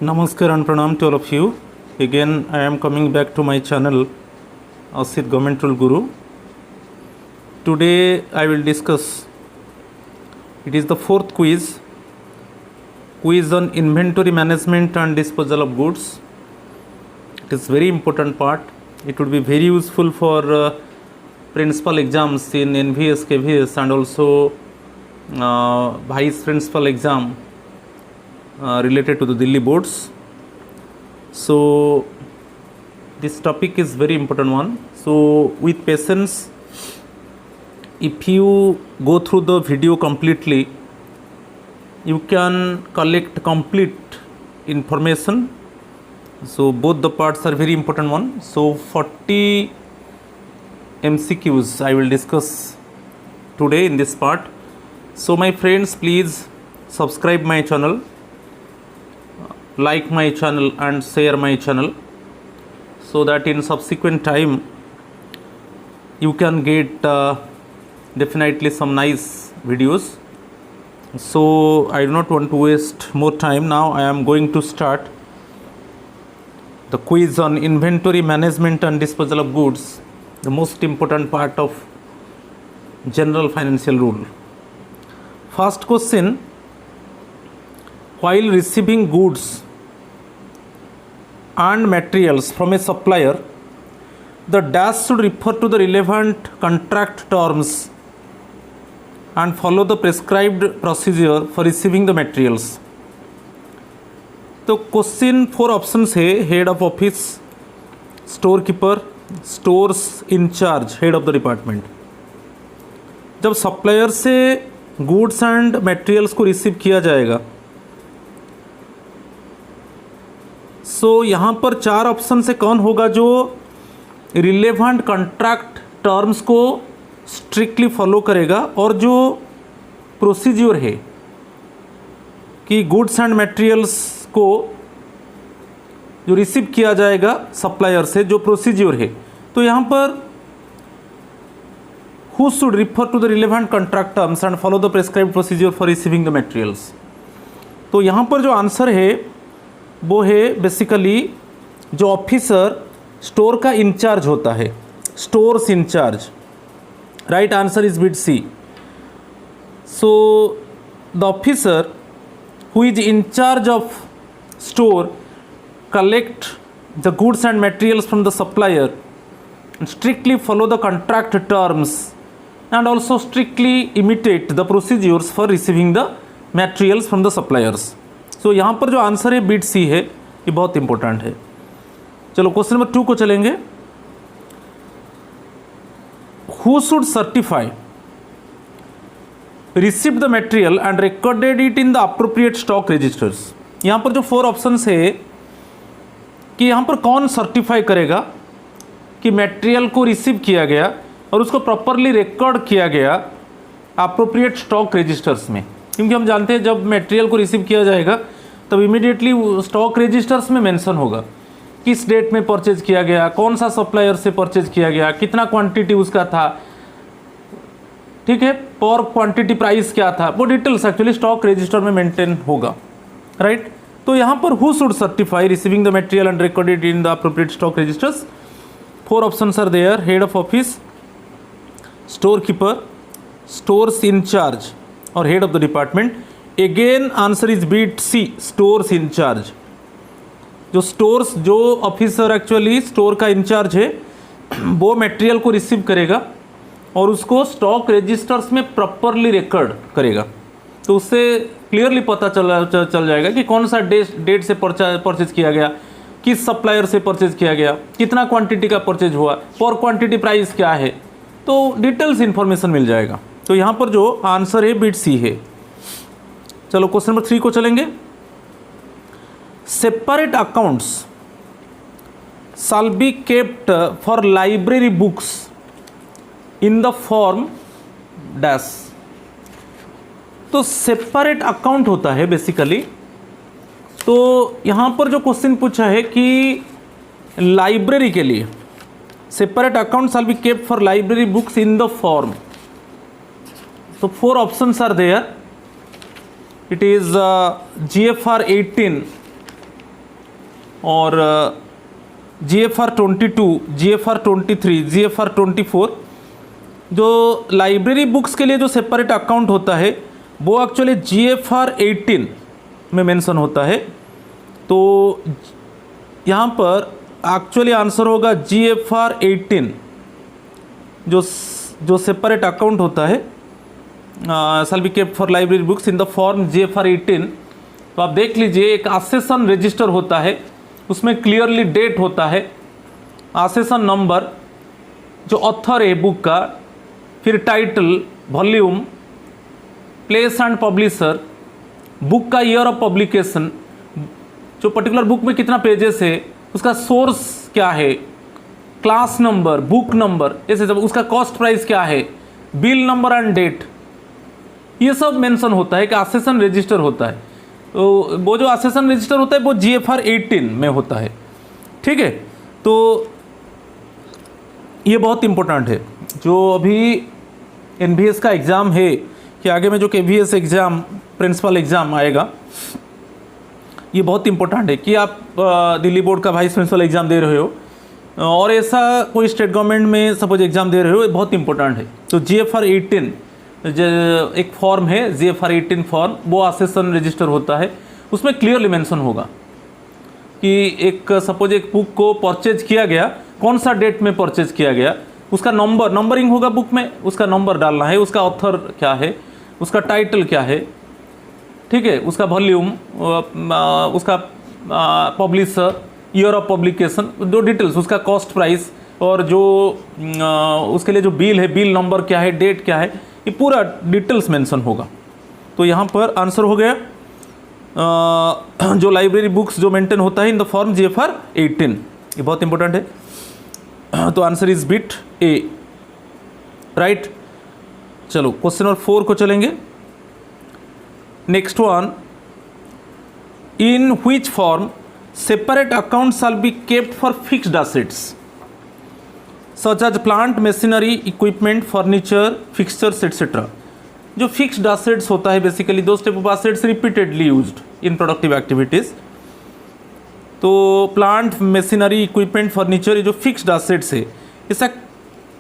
Namaskar and pranam to all of you. Again, I am coming back to my channel, Asit Government Rule Guru. Today, I will discuss. It is the fourth quiz on inventory management and disposal of goods. It is very important part. It would be very useful for principal exams in NVS, KVS, and also vice principal exam related to the Delhi boards. So this topic is very important one. So with patience, if you go through the video completely, you can collect complete information. So both the parts are very important one. So 40 MCQs I will discuss today in this part. So my friends, please subscribe my channel, like my channel and share my channel, so that in subsequent time you can get definitely some nice videos. So I do not want to waste more time. Now I am going to start the quiz on inventory management and disposal of goods, the most important part of general financial rule. First question: while receiving goods and materials from a supplier, the dash should refer to the relevant contract terms and follow the prescribed procedure for receiving the materials. तो question 4 options है: head of office, store keeper, stores incharge, head of the department. जब supplier से goods and materials को receive किया जाएगा, सो यहाँ पर 4 option से कौन होगा जो रिलेवेंट कॉन्ट्रैक्ट टर्म्स को स्ट्रिक्टली फॉलो करेगा, और जो प्रोसीज्योर है कि गुड्स एंड मटेरियल्स को जो रिसीव किया जाएगा सप्लायर से, जो प्रोसीज्योर है. तो यहाँ पर who should refer to the relevant contract terms and follow the prescribed procedure for receiving the materials. तो यहाँ पर जो आंसर है वो है बेसिकली जो ऑफिसर स्टोर का इंचार्ज होता है, stores incharge. Right answer is bit C. So the officer who is in charge of store collect the goods and materials from the supplier and strictly follow the contract terms and also strictly imitate the procedures for receiving the materials from the suppliers. So यहाँ पर जो answer है bit C है, ये बहुत important है. चलो question number 2 को चलेंगे. Who should certify received the material and recorded it in the appropriate stock registers. यहाँ पर जो 4 ऑप्शंस है कि यहाँ पर कौन सर्टिफाई करेगा कि मटेरियल को रिसीव किया गया और उसको प्रॉपरली रिकॉर्ड किया गया अप्रोप्रिएट स्टॉक रजिस्टर्स में. क्योंकि हम जानते हैं जब मटेरियल को रिसीव किया जाएगा तब इमीडिएटली स्टॉक रजिस्टर्स में मेंशन होगा किस डेट में परचेज किया गया, कौन सा सप्लायर से परचेज किया गया, कितना क्वांटिटी उसका था, ठीक है, पर क्वांटिटी प्राइस क्या था, वो डिटेल्स एक्चुअली स्टॉक रजिस्टर में मेंटेन होगा. राइट. तो यहाँ पर who should certify receiving the material and recorded in the appropriate stock registers. 4 options are there: head of office, store keeper, stores incharge और head of the department. Again answer is bit C, stores incharge. जो stores, जो officer actually store का incharge है, वो material को receive करेगा और उसको स्टॉक रजिस्टर्स में प्रॉपरली रिकॉर्ड करेगा. तो उससे क्लियरली पता चल जाएगा कि कौन सा डेट से परचेज किया गया, किस सप्लायर से परचेज किया गया, कितना क्वांटिटी का परचेज हुआ, पर क्वांटिटी प्राइस क्या है. तो डिटेल्स इन्फॉर्मेशन मिल जाएगा. तो यहाँ पर जो आंसर है बिट सी है. चलो क्वेश्चन नंबर 3 को चलेंगे. Separate accounts shell be kept for library books in the form dash. तो सेपरेट अकाउंट होता है बेसिकली. तो यहाँ पर जो क्वेश्चन पूछा है कि लाइब्रेरी के लिए separate account shall be kept for library books in the form. So 4 options are there. It is GFR 18 और GFR 22, GFR 23, GFR 24, जो लाइब्रेरी बुक्स के लिए जो सेपरेट अकाउंट होता है वो एक्चुअली GFR 18 में मेंशन होता है। तो यहाँ पर एक्चुअली आंसर होगा GFR 18, जो सेपरेट अकाउंट होता है शैल be kept for library books in the form GFR 18। तो आप देख लीजिए, एक आसेसन रजिस्टर होता है, उसमें क्लियरली डेट होता है, आसेसन नंबर, जो ऑथर है बुक का, फिर title, volume, place and publisher, book का ईयर ऑफ पब्लिकेशन, जो पर्टिकुलर बुक में कितना पेजेस है, उसका सोर्स क्या है, क्लास नंबर, बुक नंबर, ऐसे सब, उसका कॉस्ट प्राइस क्या है, बिल नंबर एंड डेट, ये सब मेंशन होता है कि आसेसन रजिस्टर होता है। तो वो जो आसेसन रजिस्टर होता है वो GFR 18 में होता है। ठीक है, तो ये बहुत इंपॉर्टेंट है। जो अभी NVS का एग्ज़ाम है कि आगे में जो KVS एग्ज़ाम, प्रिंसिपल एग्ज़ाम आएगा, ये बहुत इंपॉर्टेंट है कि आप दिल्ली बोर्ड का वाइस प्रिंसिपल एग्ज़ाम दे रहे हो और ऐसा कोई स्टेट गवर्नमेंट में सपोज एग्ज़ाम दे रहे हो, ये बहुत इंपॉर्टेंट है। तो GFR 18 एक फॉर्म है, GFR 18 फॉर्म, वो आसेसन रजिस्टर होता है। उसमें क्लियरली मेंशन होगा कि एक सपोज एक बुक को परचेज किया गया, कौन सा डेट में परचेज किया गया, उसका नंबरिंग होगा बुक में, उसका नंबर डालना है, उसका ऑथर क्या है, उसका टाइटल क्या है, ठीक है, उसका वॉल्यूम, उसका पब्लिशर, ईयर ऑफ पब्लिकेशन, दो डिटेल्स, उसका कॉस्ट प्राइस, और जो उसके लिए जो बिल है, बिल नंबर क्या है, डेट क्या है, ये पूरा डिटेल्स मेंशन होगा। तो यहाँ पर आंसर हो गया जो लाइब्रेरी बुक्स जो मेंटेन होता है इन द फॉर्म GFR 18, ये बहुत इंपॉर्टेंट है। तो answer is bit A, right. चलो क्वेश्चन नंबर 4 को चलेंगे। Next one, in which form separate accounts shall be kept for fixed assets such as plant, machinery, equipment, furniture, fixtures etc. जो fixed assets होता है basically those type of assets repeatedly used in productive activities। तो plant, machinery, equipment, furniture, ये जो fixed assets है, ऐसा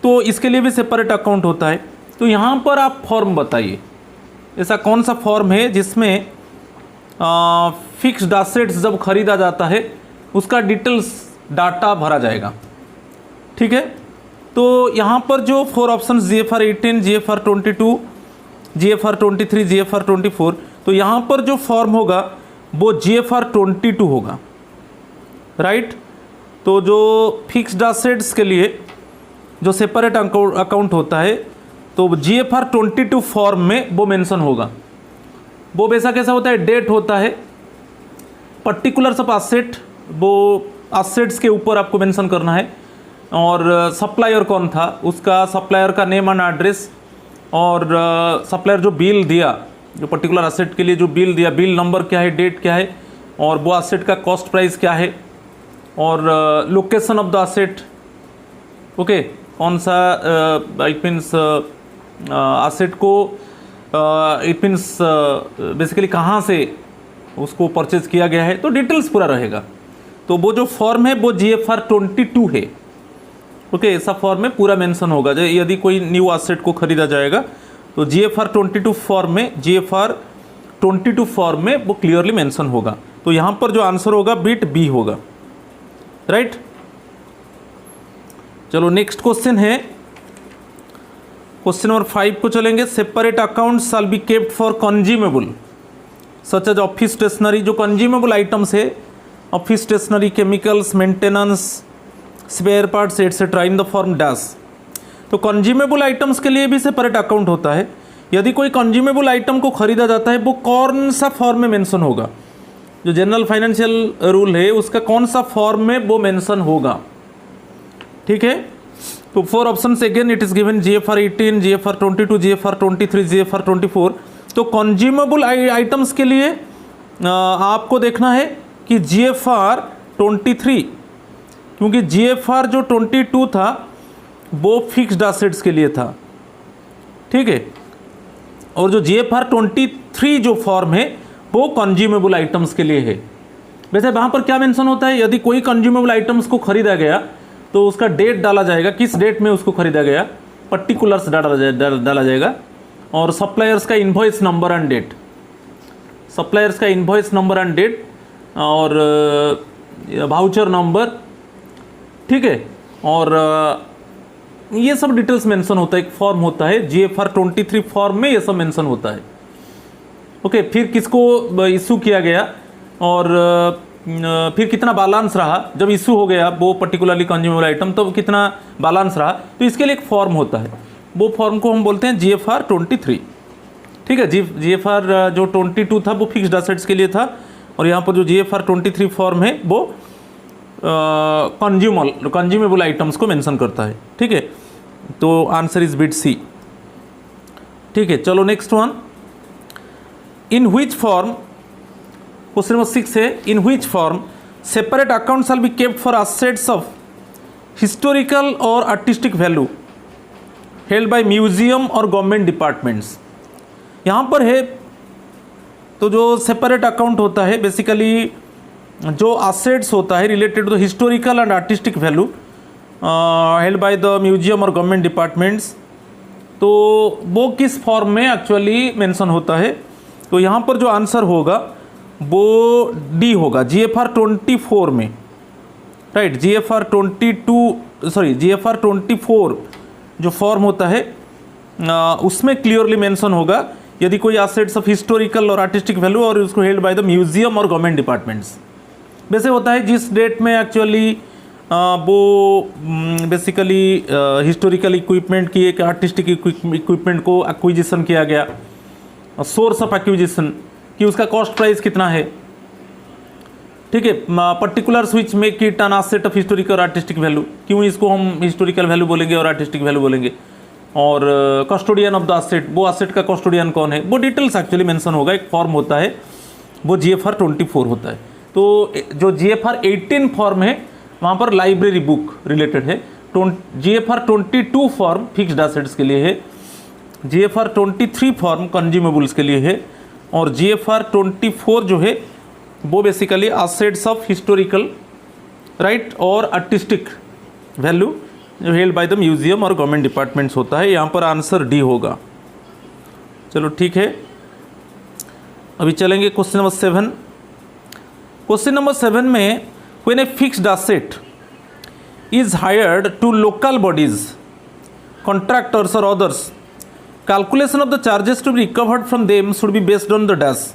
तो इसके लिए भी सेपरेट अकाउंट होता है। तो यहाँ पर आप फॉर्म बताइए, ऐसा कौन सा फॉर्म है जिसमें फिक्स्ड एसेट्स जब खरीदा जाता है उसका डिटेल्स डाटा भरा जाएगा। ठीक है, तो यहाँ पर जो 4 option GFR 18, GFR 22, GFR 23, GFR 24, तो यहाँ पर जो फॉर्म होगा वो GFR 22 होगा, राइट। तो जो फिक्स्ड एसेट्स के लिए जो सेपरेट अकाउंट होता है तो GFR 22 फॉर्म में वो मेंशन होगा। वो वैसा कैसा होता है, डेट होता है, पर्टिकुलर्स ऑफ एसेट, वो एसेट्स के ऊपर आपको मेंशन करना है, और सप्लायर कौन था, उसका सप्लायर का नेम एंड एड्रेस, और सप्लायर जो बिल दिया, जो पर्टिकुलर एसेट के लिए जो बिल दिया, बिल नंबर क्या है, डेट क्या है, और वो एसेट का कॉस्ट प्राइस क्या है, और location of the asset, okay, कौन सा इट मीन्स एसेट को इट मीन्स बेसिकली कहाँ से उसको परचेज किया गया है, तो डिटेल्स पूरा रहेगा। तो वो जो फॉर्म है वो GFR 22 है, ओके, ऐसा फॉर्म में पूरा मेंशन होगा। यदि कोई न्यू एसेट को खरीदा जाएगा तो GFR 22 फॉर्म में, GFR 22 फॉर्म में वो क्लियरली मेंशन होगा। तो यहाँ पर जो आंसर होगा बिट बी होगा, राइट। चलो नेक्स्ट क्वेश्चन है, क्वेश्चन नंबर 5 को चलेंगे। Separate account shall be kept for consumable such as office stationery, जो कंज्यूमेबल आइटम्स है, office stationery, chemicals, maintenance, spare parts etcetera in the form dash. तो consumable items के लिए भी सेपरेट अकाउंट होता है। यदि कोई कंज्यूमेबल आइटम को खरीदा जाता है वो कौन सा फॉर्म में मेंशन होगा, जो जनरल फाइनेंशियल रूल है उसका कौन सा फॉर्म में वो मेंशन होगा, ठीक है। तो 4 options again it is given, GFR 18, GFR 22, GFR 23, GFR 24। तो कंज्यूमेबल आइटम्स के लिए आपको देखना है कि GFR 23, क्योंकि GFR जो 22 था वो फिक्स्ड एसेट्स के लिए था, ठीक है, और जो GFR 23 जो फॉर्म है वो कंज्यूमेबल आइटम्स के लिए है। वैसे वहाँ पर क्या मेंशन होता है, यदि कोई कंज्यूमेबल आइटम्स को खरीदा गया तो उसका डेट डाला जाएगा, किस डेट में उसको खरीदा गया, पर्टिकुलर्स डाला जाएगा, और सप्लायर्स का invoice number and date, suppliers का इनवॉइस नंबर एंड डेट, और वाउचर नंबर, ठीक है, और ये सब डिटेल्स मेंशन होता है। एक फॉर्म होता है GFR 23 फॉर्म में ये सब मेंशन होता है। ओके, फिर किसको इशू किया गया और फिर कितना बैलेंस रहा, जब इशू हो गया वो पर्टिकुलरली कंज्यूमेबल आइटम, तो कितना बैलेंस रहा, तो इसके लिए एक फॉर्म होता है, वो फॉर्म को हम बोलते हैं GFR 23। ठीक है, GFR जो 22 था वो फिक्स्ड एसेट्स के लिए था, और यहाँ पर जो GFR 23 फॉर्म है वो कंज्यूमेबल आइटम्स को मेंशन करता है। ठीक है, तो आंसर इज बिट सी। ठीक है, चलो next one, in which form, question number 6 है, in which form separate account shall be kept for assets of historical और artistic value held by museum और गवर्नमेंट डिपार्टमेंट्स। यहाँ पर है तो जो सेपरेट अकाउंट होता है, बेसिकली जो असेट्स होता है related to the historical and artistic value held by the museum और गवर्नमेंट डिपार्टमेंट्स, तो वो किस फॉर्म में एक्चुअली मेंशन होता है। तो यहाँ पर जो आंसर होगा वो डी होगा, GFR 24 में, राइट, GFR 24 जो फॉर्म होता है उसमें क्लियरली मेंशन होगा यदि कोई एसेट्स ऑफ हिस्टोरिकल और आर्टिस्टिक वैल्यू और उसको हेल्ड बाय द म्यूजियम और गवर्नमेंट डिपार्टमेंट्स। वैसे होता है जिस डेट में एक्चुअली वो बेसिकली हिस्टोरिकल इक्विपमेंट की एक आर्टिस्टिक इक्विपमेंट को एक्विजिशन किया गया, सोर्स ऑफ एक्विजिशन कि उसका कॉस्ट प्राइस कितना है। ठीक है, particulars which make it an asset of historical और आर्टिस्टिक वैल्यू, क्यों इसको हम हिस्टोरिकल वैल्यू बोलेंगे और आर्टिस्टिक वैल्यू बोलेंगे, और कस्टोडियन ऑफ द एसेट, वो एसेट का कस्टोडियन कौन है, वो डिटेल्स एक्चुअली मेंशन होगा। एक फॉर्म होता है वो GFR 24 होता है। तो जो GFR 18 फॉर्म है वहाँ पर लाइब्रेरी बुक रिलेटेड है, GFR 22 फॉर्म फिक्स्ड एसेट्स के लिए है, GFR 23 फॉर्म कंज्यूमेबल्स के लिए है, और GFR 24 जो है वो basically assets of historical, right, और आर्टिस्टिक वैल्यू जो हेल्ड बाय द म्यूजियम और गवर्नमेंट डिपार्टमेंट्स होता है। यहाँ पर आंसर डी होगा। चलो ठीक है, अभी चलेंगे क्वेश्चन नंबर 7। क्वेश्चन नंबर 7 में, when a fixed asset is hired to local bodies, contractors or others, calculation of the charges to be recovered from them should be based on the dash,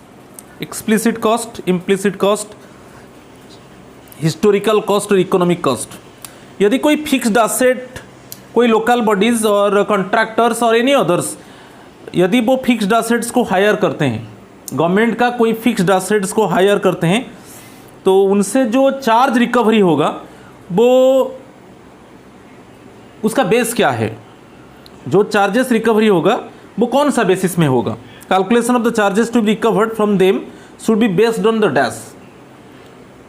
explicit cost, implicit cost, historical cost और economic cost. यदि कोई fixed asset कोई local bodies और contractors और any others, यदि वो fixed assets को higher करते हैं, गवर्नमेंट का कोई फिक्स्ड एसेट्स को हायर करते हैं, तो उनसे जो चार्ज रिकवरी होगा वो उसका बेस क्या है, जो चार्जेस रिकवरी होगा वो कौन सा बेसिस में होगा। Calculation of the charges to be recovered from them should be based on the dash.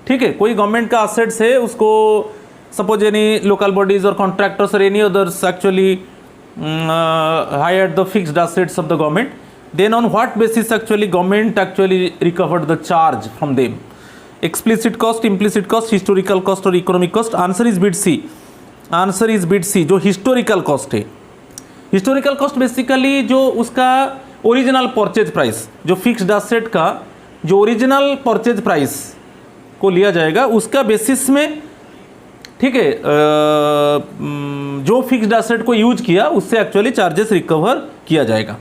ठीक है, कोई गवर्नमेंट का असेट्स है, उसको सपोज एनी लोकल बॉडीज और कॉन्ट्रैक्टर्स और any others actually hired the fixed assets of the government, then on what basis actually government actually recovered the charge from them, explicit cost, implicit cost, historical cost और economic cost. Answer is bit C, answer is bit सी, जो historical cost है। Historical cost basically जो उसका original purchase price, जो fixed asset का जो original purchase price को लिया जाएगा उसका बेसिस में, ठीक है, जो फिक्स्ड एसेट को यूज किया उससे एक्चुअली चार्जेस रिकवर किया जाएगा।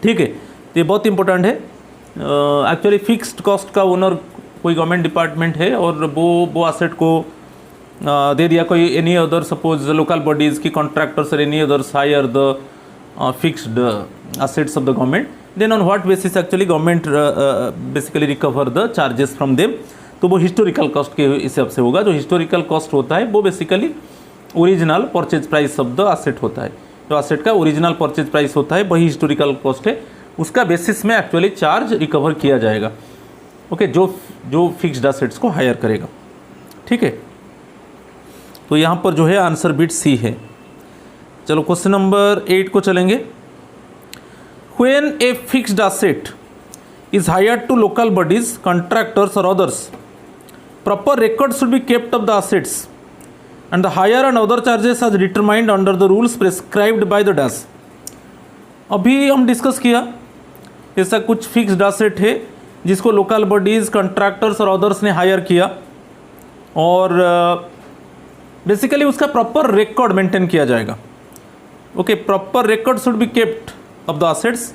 ठीक है, ये बहुत इंपॉर्टेंट है। एक्चुअली फिक्स्ड कॉस्ट का ओनर कोई गवर्नमेंट डिपार्टमेंट है और वो एसेट को दे दिया कोई any other, suppose local bodies की कॉन्ट्रैक्टर्स और any others hire the fixed assets of the government, then on what basis actually government basically recover the charges from them, तो वो हिस्टोरिकल कॉस्ट के हिसाब से होगा। जो हिस्टोरिकल कॉस्ट होता है वो basically original purchase price of the asset होता है, जो एसेट का ओरिजिनल परचेज प्राइस होता है वही हिस्टोरिकल कॉस्ट है, उसका बेसिस में एक्चुअली चार्ज रिकवर किया जाएगा। ओके, जो फिक्स्ड एसेट्स को हायर करेगा। ठीक है, तो यहाँ पर जो है आंसर बिट सी है। चलो क्वेश्चन नंबर 8 को चलेंगे। When a fixed asset is hired to local bodies, contractors or others, proper records should be kept of the assets and the hire and other charges as determined under the rules prescribed by the dash. अभी हम discuss किया ऐसा कुछ fixed asset है जिसको local bodies, contractors और others ने higher किया और बेसिकली उसका प्रॉपर रिकॉर्ड मेंटेन किया जाएगा. Okay, proper record should be kept of the assets.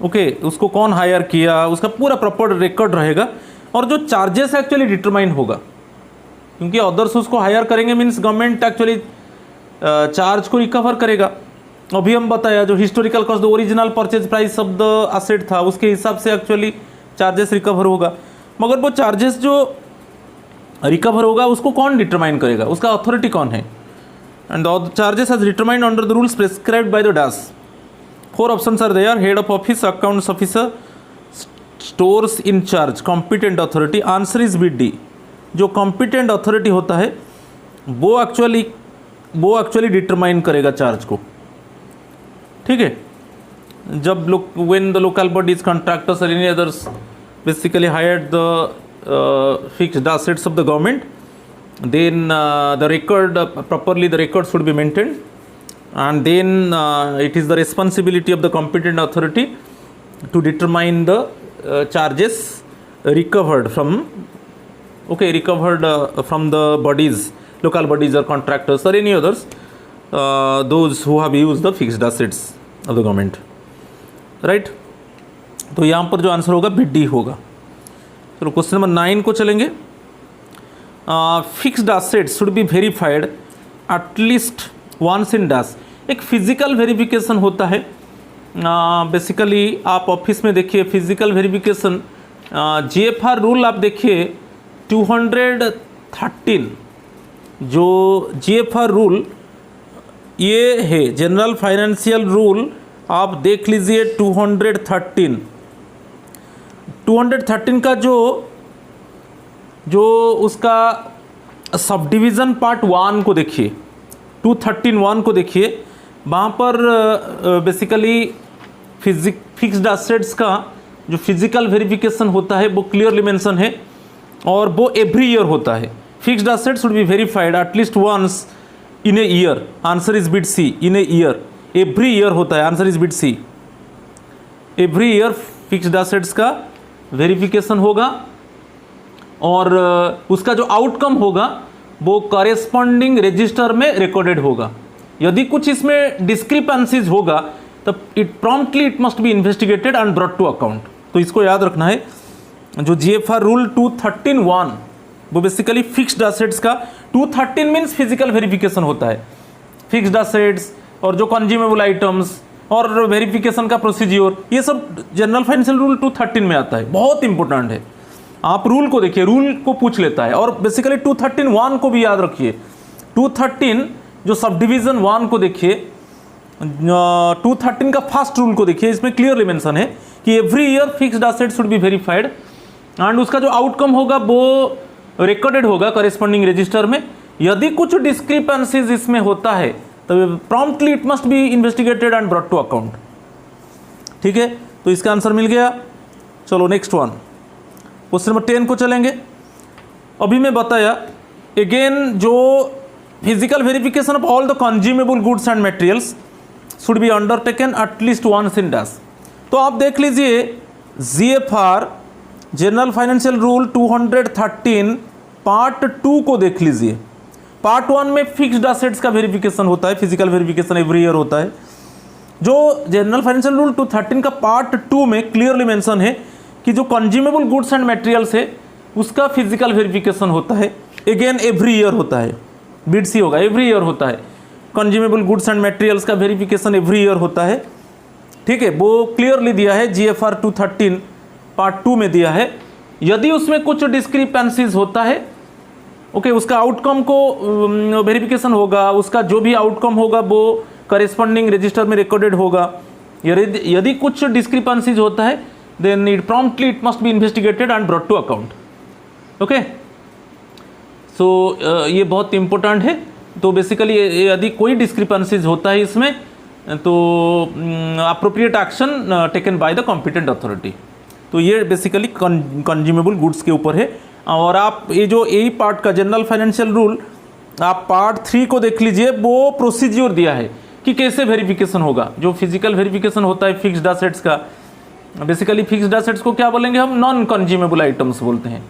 Okay, उसको कौन हायर किया उसका पूरा प्रॉपर रिकॉर्ड रहेगा और जो चार्जेस एक्चुअली डिटरमाइन होगा, क्योंकि अदर्स उसको हायर करेंगे मीन्स गवर्नमेंट एक्चुअली चार्ज को रिकवर करेगा. अभी हम बताया जो historical cost, the original purchase price of the asset था उसके हिसाब से एक्चुअली चार्जेस रिकवर होगा. मगर वो चार्जेस जो रिकवर होगा उसको कौन डिटरमाइन करेगा, उसका अथॉरिटी कौन है. And the charges as determined under the rules prescribed by the dash. 4 options are there. Head of office, accounts officer, stores incharge, competent authority. Answer is B D. जो competent authority होता है वो actually determine करेगा charge को. ठीक है, जब when the local bodies, contractors और any others basically hired the fixed assets of the government, then the record properly the record should be maintained, and then it is the responsibility of the competent authority to determine the charges recovered from from the bodies, local bodies or contractors or any others, those who have used the fixed assets of the government. Right, तो यहाँ पर जो answer होगा B D होगा. चलो question number 9 को चलेंगे. Fixed assets should be verified at least once in dash. एक फिजिकल वेरिफिकेशन होता है. बेसिकली आप ऑफिस में देखिए फिजिकल वेरिफिकेशन, जीएफआर रूल आप देखिए 213, जो जीएफआर रूल ये है जनरल फाइनेंशियल रूल, आप देख लीजिए 213 का जो उसका सब डिवीज़न पार्ट 1 को देखिए, 213(1) को देखिए. वहाँ पर बेसिकली फिक्स्ड एसेट्स का जो फिजिकल वेरिफिकेशन होता है वो क्लियरली मेंशन है और वो एवरी ईयर होता है. Fixed assets should be verified at least once in a year. Answer is bit C. In a year, every year होता है. Answer is bit C. Every year fixed assets का verification होगा और उसका जो आउटकम होगा वो कॉरेस्पॉन्डिंग रजिस्टर में रिकॉर्डेड होगा. यदि कुछ इसमें डिस्क्रिपेंसीज होगा तब it must be investigated and brought to account. तो इसको याद रखना है. जो जीएफआर रूल 213(1) वो बेसिकली फिक्स्ड एसेट्स का 213 मीन्स फिजिकल वेरिफिकेशन होता है. फिक्स्ड एसेट्स और जो कंज्यूमेबल आइटम्स और वेरिफिकेशन का प्रोसीज्योर, ये सब जनरल फाइनेंशियल रूल 213 में आता है. बहुत इंपॉर्टेंट है. आप रूल को देखिए, रूल को पूछ लेता है. और बेसिकली 213(1) को भी याद रखिए. 213 जो सब डिवीज़न 1 को देखिए, 213 का फर्स्ट रूल को देखिए. इसमें क्लियरली मेंशन है कि every year fixed asset should be verified and उसका जो आउटकम होगा वो रिकॉर्डेड होगा कॉरेस्पॉन्डिंग रजिस्टर में. यदि कुछ डिस्क्रिपेंसीज इसमें होता है तो promptly it must be investigated and brought to account. ठीक है, तो इसका आंसर मिल गया. चलो नेक्स्ट वन, क्वेश्चन नंबर 10 को चलेंगे. अभी मैं बताया अगेन जो physical verification of all the consumable goods and materials should be undertaken at least once in dash. तो आप देख लीजिए GFR general financial rule 213 part 2 को देख लीजिए. पार्ट 1 में फिक्स्ड एसेट्स का वेरिफिकेशन होता है, फिजिकल वेरिफिकेशन एवरी ईयर होता है. जो जनरल फाइनेंशियल रूल 213 का पार्ट 2 में क्लियरली मेंशन है कि जो कंज्यूमेबल गुड्स एंड मटेरियल्स है उसका फिजिकल वेरिफिकेशन होता है. अगेन एवरी ईयर होता है. बिट सी होगा, एवरी ईयर होता है. कंज्यूमेबल गुड्स एंड मटेरियल्स का वेरिफिकेशन एवरी ईयर होता है. ठीक है, वो क्लियरली दिया है जीएफआर 213 पार्ट 2 में दिया है. यदि उसमें कुछ डिस्क्रिपेंसीज होता है, ओके, उसका आउटकम को वेरिफिकेशन होगा, उसका जो भी आउटकम होगा वो करेस्पॉन्डिंग रजिस्टर में रिकॉर्डेड होगा. यदि कुछ डिस्क्रिपेंसीज होता है then it must be investigated and brought to account. Okay, so ये बहुत इंपॉर्टेंट है. तो बेसिकली यदि कोई डिस्क्रिपेंसीज होता है इसमें तो appropriate action taken by the competent authority. तो ये बेसिकली कंज्यूमेबल गुड्स के ऊपर है। और आप ये जो यही पार्ट का जनरल फाइनेंशियल रूल आप पार्ट 3 को देख लीजिए, वो प्रोसीज्योर दिया है कि कैसे वेरिफिकेशन होगा। जो फिजिकल वेरिफिकेशन होता है फिक्स्ड एसेट्स का, बेसिकली फिक्स्ड एसेट्स को क्या बोलेंगे हम, नॉन कंज्यूमेबल आइटम्स बोलते हैं।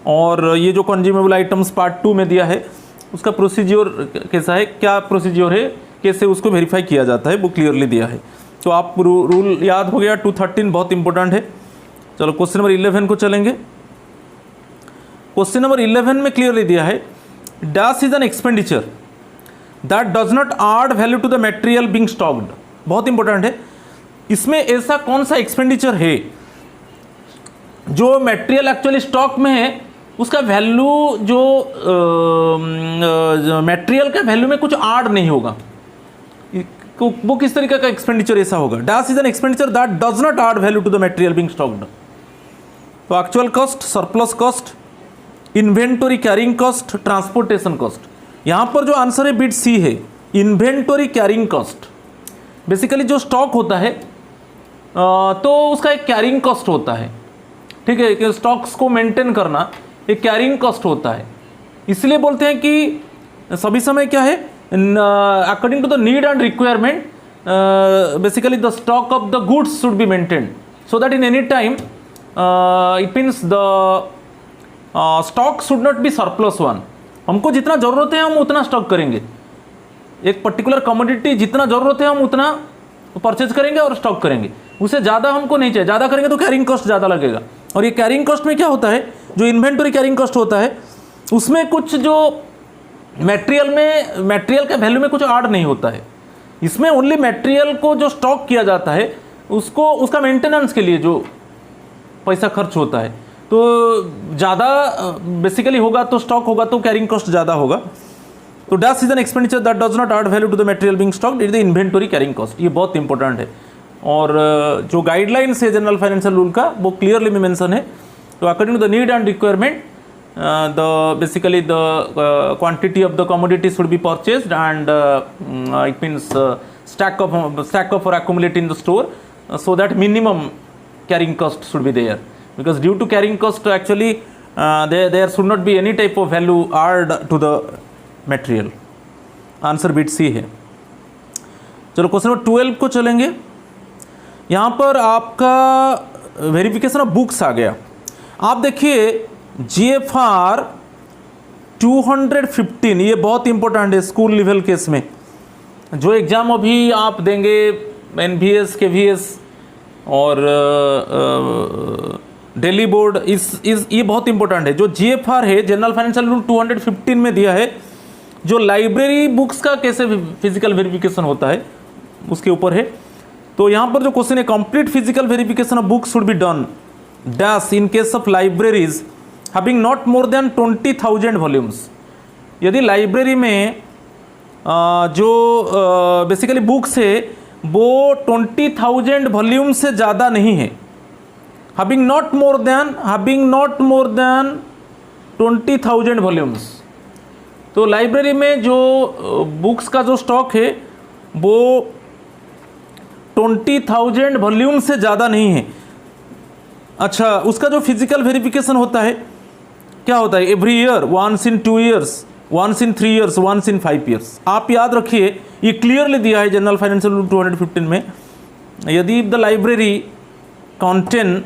और ये जो कंज्यूमेबल आइटम्स पार्ट 2 में दिया है उसका प्रोसीज्योर कैसा है, क्या प्रोसीज्योर है, कैसे उसको वेरीफाई किया जाता है, वो क्लियरली दिया है। तो आप रूल याद हो गया 213 बहुत इंपॉर्टेंट है। चलो क्वेश्चन नंबर 11 को चलेंगे। क्वेश्चन नंबर 11 में क्लियरली दिया है dash is an expenditure that does not add value to the material being stocked. बहुत इंपॉर्टेंट है। इसमें ऐसा कौन सा एक्सपेंडिचर है जो मटेरियल एक्चुअली स्टॉक में है, उसका वैल्यू जो मटेरियल का वैल्यू में कुछ ऐड नहीं होगा, वो किस तरीके का एक्सपेंडिचर ऐसा होगा। Dash is an expenditure that does not add value to the material being stocked. तो actual cost, surplus cost, inventory carrying cost, transportation cost. यहाँ पर जो आंसर है बिट सी है, इन्वेंटरी कैरिंग कॉस्ट। बेसिकली जो stock होता है तो उसका एक कैरिंग कॉस्ट होता है, ठीक है, कि स्टॉक्स को मेंटेन करना एक कैरिंग कॉस्ट होता है। इसलिए बोलते हैं कि सभी समय क्या है, according to the need and requirement basically the stock of the goods should be maintained so that in any time it means the stock should not be surplus one. हमको जितना ज़रूरत है हम उतना स्टॉक करेंगे। एक पर्टिकुलर कमोडिटी जितना ज़रूरत है हम उतना परचेज करेंगे और स्टॉक करेंगे, उससे ज़्यादा हमको नहीं चाहिए। ज़्यादा करेंगे तो कैरिंग कॉस्ट ज़्यादा लगेगा। और ये कैरिंग कॉस्ट में क्या होता है, जो इन्वेंटरी कैरिंग कॉस्ट होता है उसमें कुछ जो मटेरियल के वैल्यू में कुछ ऐड नहीं होता है। इसमें ओनली मटेरियल को जो स्टॉक किया जाता है उसको उसका मेंटेनेंस के लिए जो पैसा खर्च होता है, तो ज़्यादा बेसिकली होगा तो स्टॉक होगा तो कैरिंग कॉस्ट ज़्यादा होगा। तो dash is an expenditure that does not add value to the material being stocked, it is the inventory carrying cost. ये बहुत इंपॉर्टेंट है। और जो गाइडलाइंस है जनरल फाइनेंशियल रूल का वो क्लियरली में मेंशन है। तो according to the need and requirement the basically the quantity of the commodity should be purchased and it means stack up or accumulate in the store so that minimum carrying cost should be there, because due to carrying cost actually there should not be any type of value added to the material. Answer bit C है। चलो question number 12 को चलेंगे। यहाँ पर आपका verification of books आ गया। आप देखिए GFR 215, ये बहुत इंपॉर्टेंट है स्कूल लेवल केस में। जो एग्ज़ाम अभी आप देंगे NVS KVS और दिल्ली बोर्ड, इस ये बहुत इंपॉर्टेंट है। जो GFR है जनरल फाइनेंशियल रूल 215 में दिया है, जो लाइब्रेरी बुक्स का कैसे फिजिकल वेरिफिकेशन होता है उसके ऊपर है। तो यहाँ पर जो क्वेश्चन है, complete physical verification of books should be done dash in case of libraries having not more than 20,000 volumes. यदि लाइब्रेरी में जो बेसिकली बुक्स है वो 20,000 वॉल्यूम से ज़्यादा नहीं है, having not more than 20,000 volumes. तो लाइब्रेरी में जो बुक्स का जो स्टॉक है वो 20,000 वॉल्यूम से ज़्यादा नहीं है। अच्छा, उसका जो फिजिकल वेरिफिकेशन होता है क्या होता है, every year, once in 2 years, once in 3 years, once in 5 years. आप याद रखिए ये क्लियरली दिया है जनरल फाइनेंशियल रूल 215 में। यदि the library contain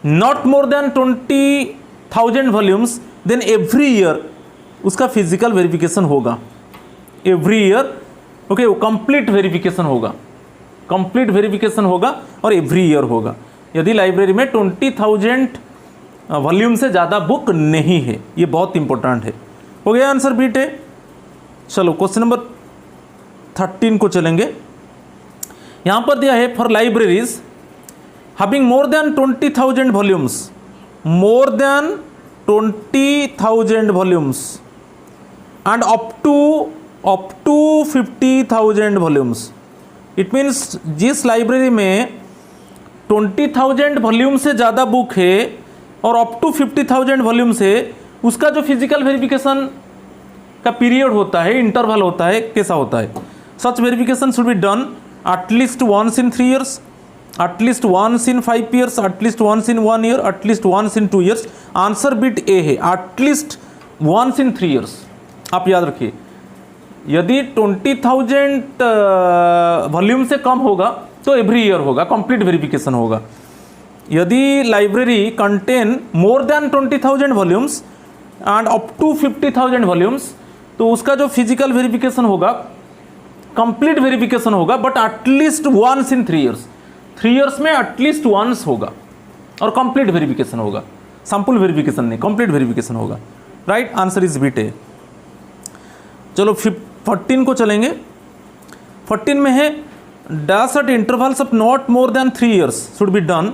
not more than 20,000 volumes then every year उसका फिजिकल वेरिफिकेशन होगा। एवरी ईयर ओके, वो कंप्लीट वेरिफिकेशन होगा, कंप्लीट वेरिफिकेशन होगा और एवरी ईयर होगा यदि लाइब्रेरी में 20,000 वॉल्यूम से ज़्यादा बुक नहीं है। ये बहुत इंपॉर्टेंट है। हो गया आंसर बीट है। चलो क्वेश्चन नंबर 13 को चलेंगे। यहाँ पर दिया है for libraries having more than 20,000 volumes, more than 20,000 volumes and up to 50,000 volumes. It means जिस लाइब्रेरी में 20,000 वॉल्यूम से ज़्यादा बुक है और अप टू 50,000 वॉल्यूम से, उसका जो फिजिकल वेरिफिकेशन का पीरियड होता है, इंटरवल होता है, कैसा होता है। Such verification should be done at least once in 3 years, at least once in 5 years, at least once in 1 year, at least once in 2 years। Answer bit A है, एटलीस्ट वंस इन 3 years। आप याद रखिए, यदि 20,000 वॉल्यूम से कम होगा तो एवरी ईयर होगा, कंप्लीट वेरिफिकेशन होगा। यदि library contain more than 20,000 volumes and up to 50,000 volumes, तो उसका जो फिजिकल वेरिफिकेशन होगा कंप्लीट वेरिफिकेशन होगा, but at least once in 3 years। 3 years में एटलीस्ट वंस होगा और कंप्लीट वेरिफिकेशन होगा, सैंपल वेरिफिकेशन नहीं, कंप्लीट वेरिफिकेशन होगा। Right answer is bit A. चलो 14 को चलेंगे। 14 में है dash at intervals of not more than 3 years should be done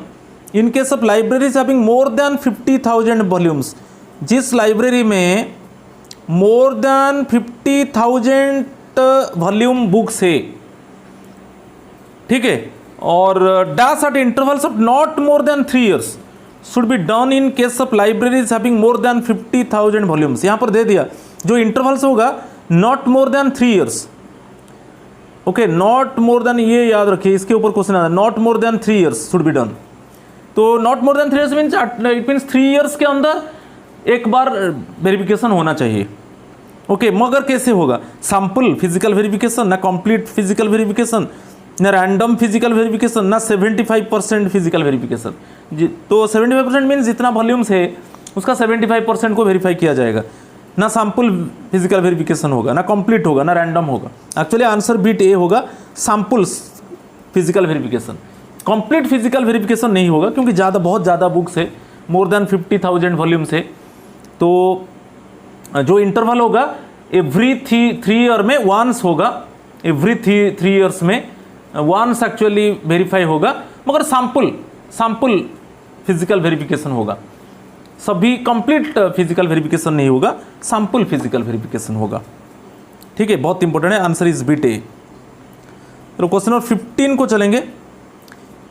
in case of libraries having more than 50,000 volumes. जिस लाइब्रेरी में मोर देन 50,000 वॉल्यूम बुक्स है, ठीक है, और dash at intervals of not more than 3 years should be done in case of libraries having more than 50,000 volumes. यहाँ पर दे दिया जो इंटरवल्स होगा not more than 3 years। Okay, not more than, ये याद रखिए, इसके ऊपर क्वेश्चन आता है, not more than 3 years should be done. तो not more than 3 years means it means 3 years के अंदर एक बार वेरिफिकेशन होना चाहिए। ओके, मगर कैसे होगा? सैंपल फिजिकल वेरिफिकेशन, ना कंप्लीट फिजिकल वेरिफिकेशन, ना रैंडम फिजिकल वेरिफिकेशन, ना 75% फिजिकल वेरिफिकेशन। तो 75% मीन्स जितना वॉल्यूम्स है उसका 75% को वेरीफाई किया जाएगा। ना सैंपल फिजिकल वेरिफिकेशन होगा, ना कंप्लीट होगा, ना रैंडम होगा। एक्चुअली आंसर बीट ए होगा, sample physical verification. Complete physical verification नहीं होगा क्योंकि बहुत ज़्यादा बुक्स है, मोर देन 50,000 वॉल्यूम्स है। तो जो इंटरवल होगा एवरी 3 year में वंस होगा, एवरी 3 years में वंस एक्चुअली वेरीफाई होगा, मगर सैंपल फिजिकल वेरिफिकेशन होगा। सभी कंप्लीट फिजिकल वेरिफिकेशन नहीं होगा, सैंपल फिजिकल वेरिफिकेशन होगा। ठीक है, बहुत इंपॉर्टेंट है, आंसर इज बीट ए। तो क्वेश्चन नंबर 15 को चलेंगे।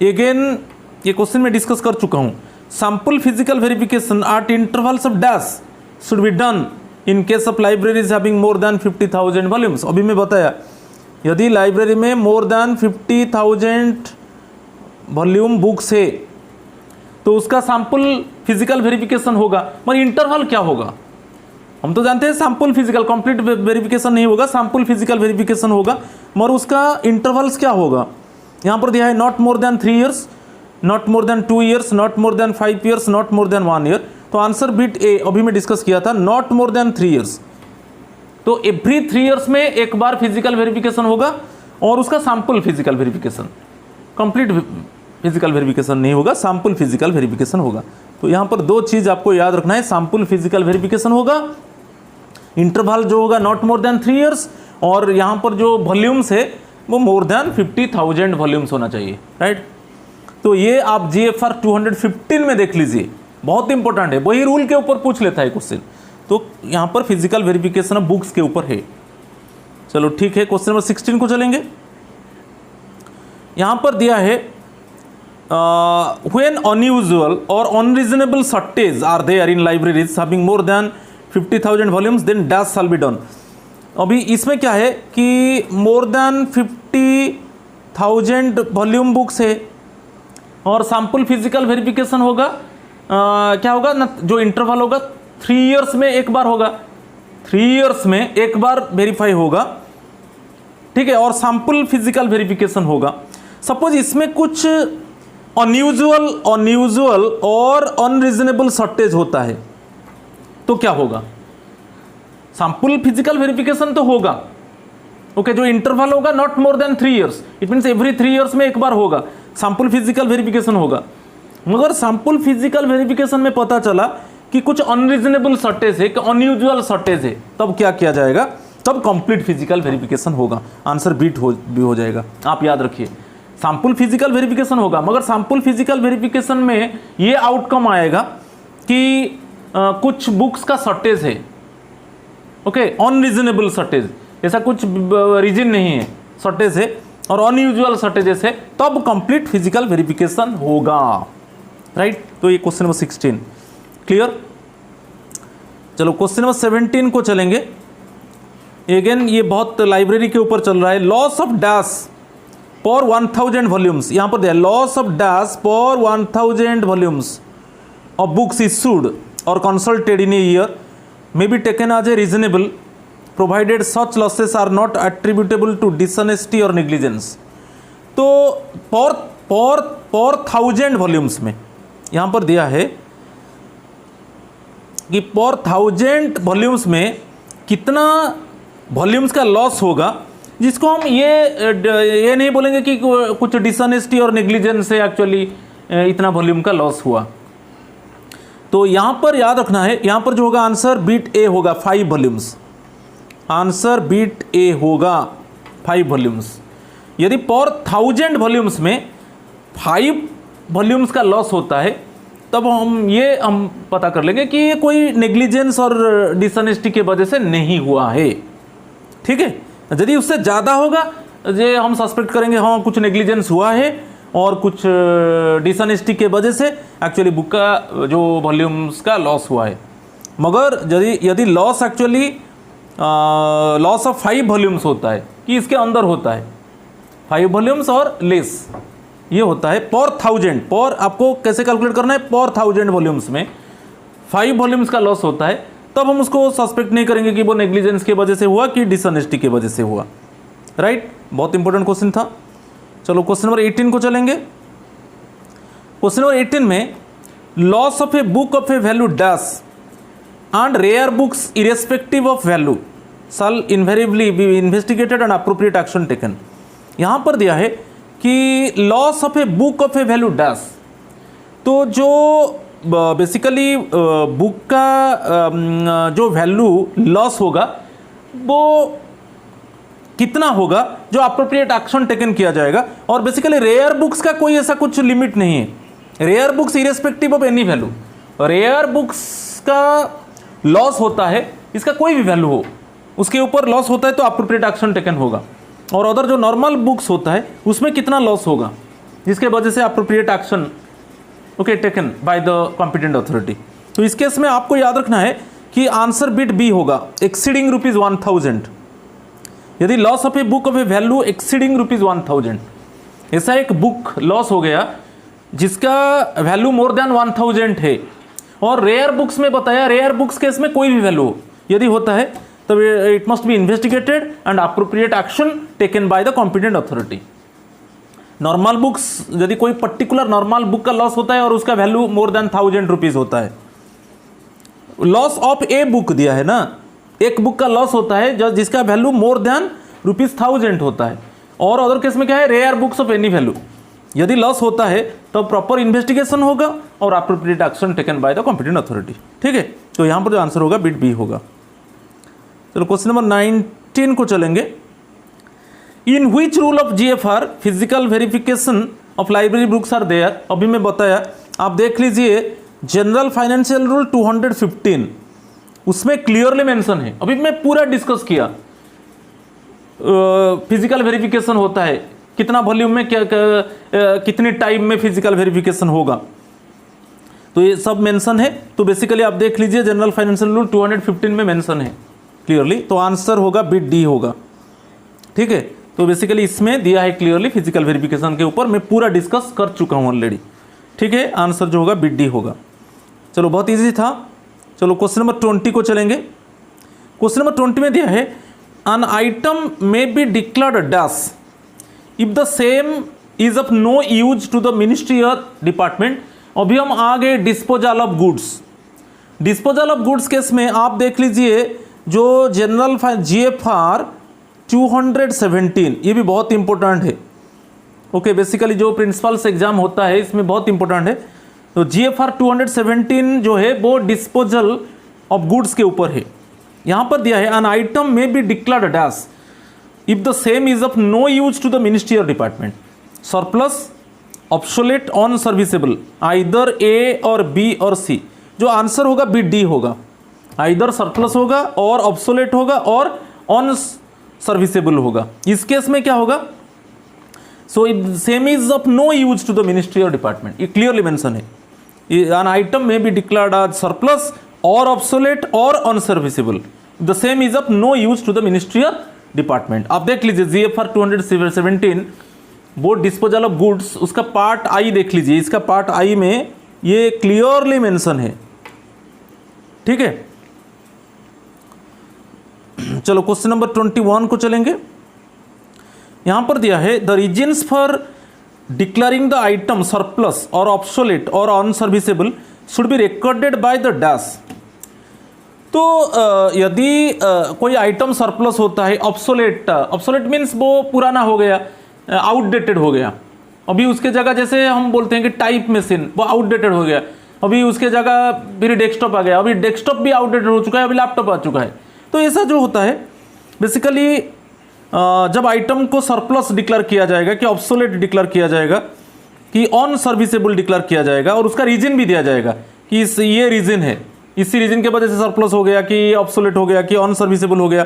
अगेन ये क्वेश्चन में डिस्कस कर चुका हूँ। Sample physical verification eight intervals of dash should be done in case of libraries having more than 50,000 volumes. अभी मैं बताया, यदि लाइब्रेरी में मोर देन 50,000 वॉल्यूम बुक्स है तो उसका सैंपल फिजिकल वेरिफिकेशन होगा। मगर इंटरवल क्या होगा? हम तो जानते हैं सैंपल फिजिकल, कंप्लीट वेरिफिकेशन नहीं होगा, सैंपल फिजिकल वेरिफिकेशन होगा, मगर उसका इंटरवल्स क्या होगा? यहाँ पर दिया है not more than 3 years, not more then 2 years, not more then 5 years, not more then 1 year। तो आंसर बिट ए अभी मैं डिस्कस किया था, नॉट मोर देन 3 years। तो एवरी 3 years में एक बार फिजिकल वेरिफिकेशन होगा और उसका sample physical verification, complete physical verification नहीं होगा, सैंपल फिजिकल वेरिफिकेशन होगा। तो यहाँ पर 2 चीज़ आपको याद रखना है, सैंपल फिजिकल वेरिफिकेशन होगा, इंटरवल जो होगा नॉट मोर देन 3 years, और यहाँ पर जो वॉल्यूम्स है वो मोर देन 50,000 वॉल्यूम्स होना चाहिए। राइट, तो ये आप GFR 215 में देख लीजिए, बहुत इंपॉर्टेंट है, वही रूल के ऊपर पूछ लेता है क्वेश्चन। तो यहाँ पर फिजिकल वेरिफिकेशन ऑफ बुक्स के ऊपर है। चलो ठीक है, क्वेश्चन नंबर 16 को चलेंगे। यहाँ पर दिया है when unusual or unreasonable shortage are there in libraries having more than 50,000 volumes then dash shall be done। अभी इसमें क्या है कि मोर देन 50,000 वॉल्यूम बुक्स है और सैंपल फिजिकल वेरिफिकेशन होगा, क्या होगा ना, जो इंटरवल होगा 3 years में एक बार होगा, 3 years में एक बार वेरीफाई होगा। ठीक है, और सैंपल फिजिकल वेरिफिकेशन होगा। सपोज इसमें कुछ अनयूजुअल और अनरीजनेबल शॉर्टेज होता है तो क्या होगा? सैंपल फिजिकल वेरिफिकेशन तो होगा, ओके, जो इंटरवल होगा not more than 3 years, it means every 3 years में एक बार होगा, सैंपल फिजिकल वेरिफिकेशन होगा। मगर सैंपल फिजिकल वेरिफिकेशन में पता चला कि कुछ अनरीजनेबल शॉर्टेज है, कि अनयूजुअल शॉर्टेज है, तब क्या किया जाएगा? तब कंप्लीट फिजिकल वेरिफिकेशन होगा। आंसर बीट भी हो जाएगा। आप याद रखिए, सैंपल फिजिकल वेरिफिकेशन होगा, मगर सैंपल फिजिकल वेरिफिकेशन में ये आउटकम आएगा कि कुछ बुक्स का शॉर्टेज है, ओके, अनरीजनेबल शॉर्टेज, ऐसा कुछ रीजन नहीं है, शॉर्टेज है और अनयूजुअल शॉर्टेजेस है, तब कंप्लीट फिजिकल वेरिफिकेशन होगा। राइट, तो ये क्वेश्चन नंबर 16 क्लियर। चलो क्वेश्चन नंबर 17 को चलेंगे। अगेन ये बहुत लाइब्रेरी के ऊपर चल रहा है। Loss of dash for 1000 volumes, यहाँ पर दिया loss of dash for 1000 volumes of books issued और consulted in a year may be taken as a reasonable provided such losses are not attributable to dishonesty और negligence. तो for 1000 volumes में यहाँ पर दिया है कि फॉर 1000 वॉल्यूम्स में कितना वॉल्यूम्स का लॉस होगा, जिसको हम ये नहीं बोलेंगे कि कुछ डिसऑनेस्टी और नेग्लिजेंस से एक्चुअली इतना वॉल्यूम का लॉस हुआ। तो यहाँ पर याद रखना है, यहाँ पर जो होगा आंसर बीट ए होगा 5 वॉल्यूम्स, आंसर बीट ए होगा 5 वॉल्यूम्स। यदि फॉर 1000 वॉल्यूम्स में 5 वॉल्यूम्स का लॉस होता है तब हम पता कर लेंगे कि ये कोई नेग्लिजेंस और डिसऑनेस्टी के वजह से नहीं हुआ है। ठीक है, यदि उससे ज़्यादा होगा ये हम सस्पेक्ट करेंगे हाँ कुछ नेग्लिजेंस हुआ है और कुछ डिसऑनेस्टी के वजह से एक्चुअली बुक का जो वॉल्यूम्स का लॉस हुआ है। मगर यदि loss actually loss of 5 volumes होता है कि इसके अंदर होता है 5 वॉल्यूम्स और लेस, ये होता है फॉर 1000। फॉर आपको कैसे कैलकुलेट करना है, फॉर 1000 वॉल्यूम्स में 5 वॉल्यूम्स का लॉस होता है तब हम उसको सस्पेक्ट नहीं करेंगे कि वो नेग्लिजेंस की वजह से हुआ कि डिसऑनेस्टी की वजह से हुआ। राइट, बहुत इंपॉर्टेंट क्वेश्चन था। चलो क्वेश्चन नंबर 18 को चलेंगे। क्वेश्चन नंबर 18 में loss of a book of a value dash and rare books irrespective of value shall invariably be investigated and appropriate action taken. यहाँ पर दिया है कि loss of a book of a value dash, तो जो basically book का जो value loss होगा वो कितना होगा जो अप्रोप्रिएट एक्शन टेकन किया जाएगा। और बेसिकली रेयर बुक्स का कोई ऐसा कुछ लिमिट नहीं है, rare books irrespective of any value, rare books का लॉस होता है, इसका कोई भी वैल्यू हो उसके ऊपर लॉस होता है तो अप्रोप्रिएट एक्शन टेकन होगा। और अदर जो नॉर्मल बुक्स होता है उसमें कितना लॉस होगा जिसके वजह से appropriate action okay taken by the competent authority. तो इस केस में आपको याद रखना है कि आंसर बिट बी होगा एक्सीडिंग ₹1000। यदि loss of a book of a value exceeding ₹1000, ऐसा एक बुक लॉस हो गया जिसका वैल्यू मोर देन 1000 है और रेयर बुक्स में बताया रेयर बुक्स केस में कोई भी वैल्यू हो यदि होता है तब it must be investigated and appropriate action taken by the competent authority. Normal books यदि कोई पर्टिकुलर नॉर्मल बुक का लॉस होता है और उसका वैल्यू मोर देन ₹1000 होता है, लॉस ऑफ ए बुक दिया है ना, एक बुक का लॉस होता है जिसका वैल्यू मोर देन ₹1000 होता है। और अदर केस में क्या है, rare books of any value यदि लॉस होता है तो प्रॉपर इन्वेस्टिगेशन होगा और appropriate action taken by the competent authority. ठीक है, तो यहाँ पर जो आंसर होगा बिट बी होगा। चलो क्वेश्चन नंबर 19 को चलेंगे। In which rule of GFR physical verification of library books are there. अभी मैं बताया, आप देख लीजिए जनरल फाइनेंशियल रूल 215 उसमें क्लियरली मेंशन है। अभी मैं पूरा डिस्कस किया फिजिकल वेरिफिकेशन होता है कितना वॉल्यूम में कितनी टाइम में फिजिकल वेरिफिकेशन होगा, तो ये सब मेंशन है। तो बेसिकली आप देख लीजिए जनरल फाइनेंशियल रूल 215 में मेंशन है क्लियरली, तो आंसर होगा बिट डी होगा। ठीक है, तो बेसिकली इसमें दिया है क्लियरली फिजिकल वेरिफिकेशन के ऊपर, मैं पूरा डिस्कस कर चुका हूँ ऑलरेडी। ठीक है, आंसर जो होगा बिट डी होगा। चलो बहुत इजी था। चलो क्वेश्चन नंबर 20 को चलेंगे। क्वेश्चन नंबर 20 में दिया है an item may be declared dash if the same is of no use to the ministry और डिपार्टमेंट। अभी हम आ गए disposal of goods. Disposal of goods case में आप देख लीजिए जो जनरल GFR 217, ये भी बहुत इंपॉर्टेंट है। ओके, बेसिकली जो प्रिंसिपल्स एग्जाम होता है इसमें बहुत इंपॉर्टेंट है। तो GFR 217 जो है वो डिस्पोजल ऑफ गुड्स के ऊपर है। यहाँ पर दिया है an item may be declared dash if the same is of no use to the ministry और department, surplus, obsolete, unserviceable, either A और B और C। जो आंसर होगा बिट डी होगा, आइदर सरप्लस होगा और ऑब्सोलेट होगा और ऑन सर्विसेबल होगा। इस केस में क्या होगा, so same is of no use to the ministry और डिपार्टमेंट, ये क्लियरली मेंशन है। An item may be declared as surplus और ऑब्सोलेट और unserviceable, the same is of no use to the ministry और department. आप देख लीजिए GFR 217 वो डिस्पोजल ऑफ गुड्स, उसका पार्ट आई देख लीजिए, इसका पार्ट आई में ये क्लियरली मेंशन है, ठीक है। चलो क्वेश्चन नंबर 21 को चलेंगे। यहां पर दिया है the reasons for declaring the item surplus और ऑब्सोलेट और unserviceable should be recorded by the dash. तो यदि कोई आइटम सरप्लस होता है, ऑब्सोलेट, ऑब्सोलेट मीन्स वो पुराना हो गया, आउटडेटेड हो गया, अभी उसके जगह जैसे हम बोलते हैं कि टाइप मशीन, वो आउटडेटेड हो गया, अभी उसके जगह फिर डेस्कटॉप आ गया, अभी डेस्कटॉप भी आउटडेटेड हो चुका है, अभी लैपटॉप आ चुका है। तो ऐसा जो होता है बेसिकली जब आइटम को सरप्लस डिक्लेयर किया जाएगा, कि ऑब्सोलेट डिक्लेयर किया जाएगा, कि अनसर्विसेबल डिक्लेयर किया जाएगा, और उसका रीजन भी दिया जाएगा कि ये रीजन है, इसी रीजन के वजह से सरप्लस हो गया, कि ऑब्सोलेट हो गया, कि अनसर्विसेबल हो गया,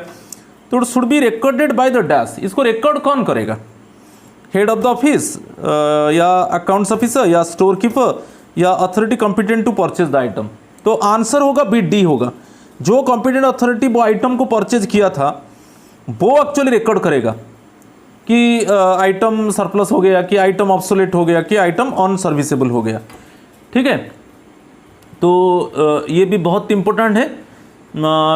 तो should be recorded by the dash. इसको रिकॉर्ड कौन करेगा? हेड ऑफ द ऑफिस या अकाउंट्स ऑफिसर या स्टोर कीपर या authority competent to purchase the item. तो आंसर होगा बी डी होगा। जो कॉम्पिटेंट अथॉरिटी वो आइटम को परचेज किया था वो एक्चुअली रिकॉर्ड करेगा कि आइटम सरप्लस हो गया, कि आइटम ऑब्सोलेट हो गया, कि आइटम अनसर्विसेबल हो गया, ठीक है। तो ये भी बहुत इंपॉर्टेंट है।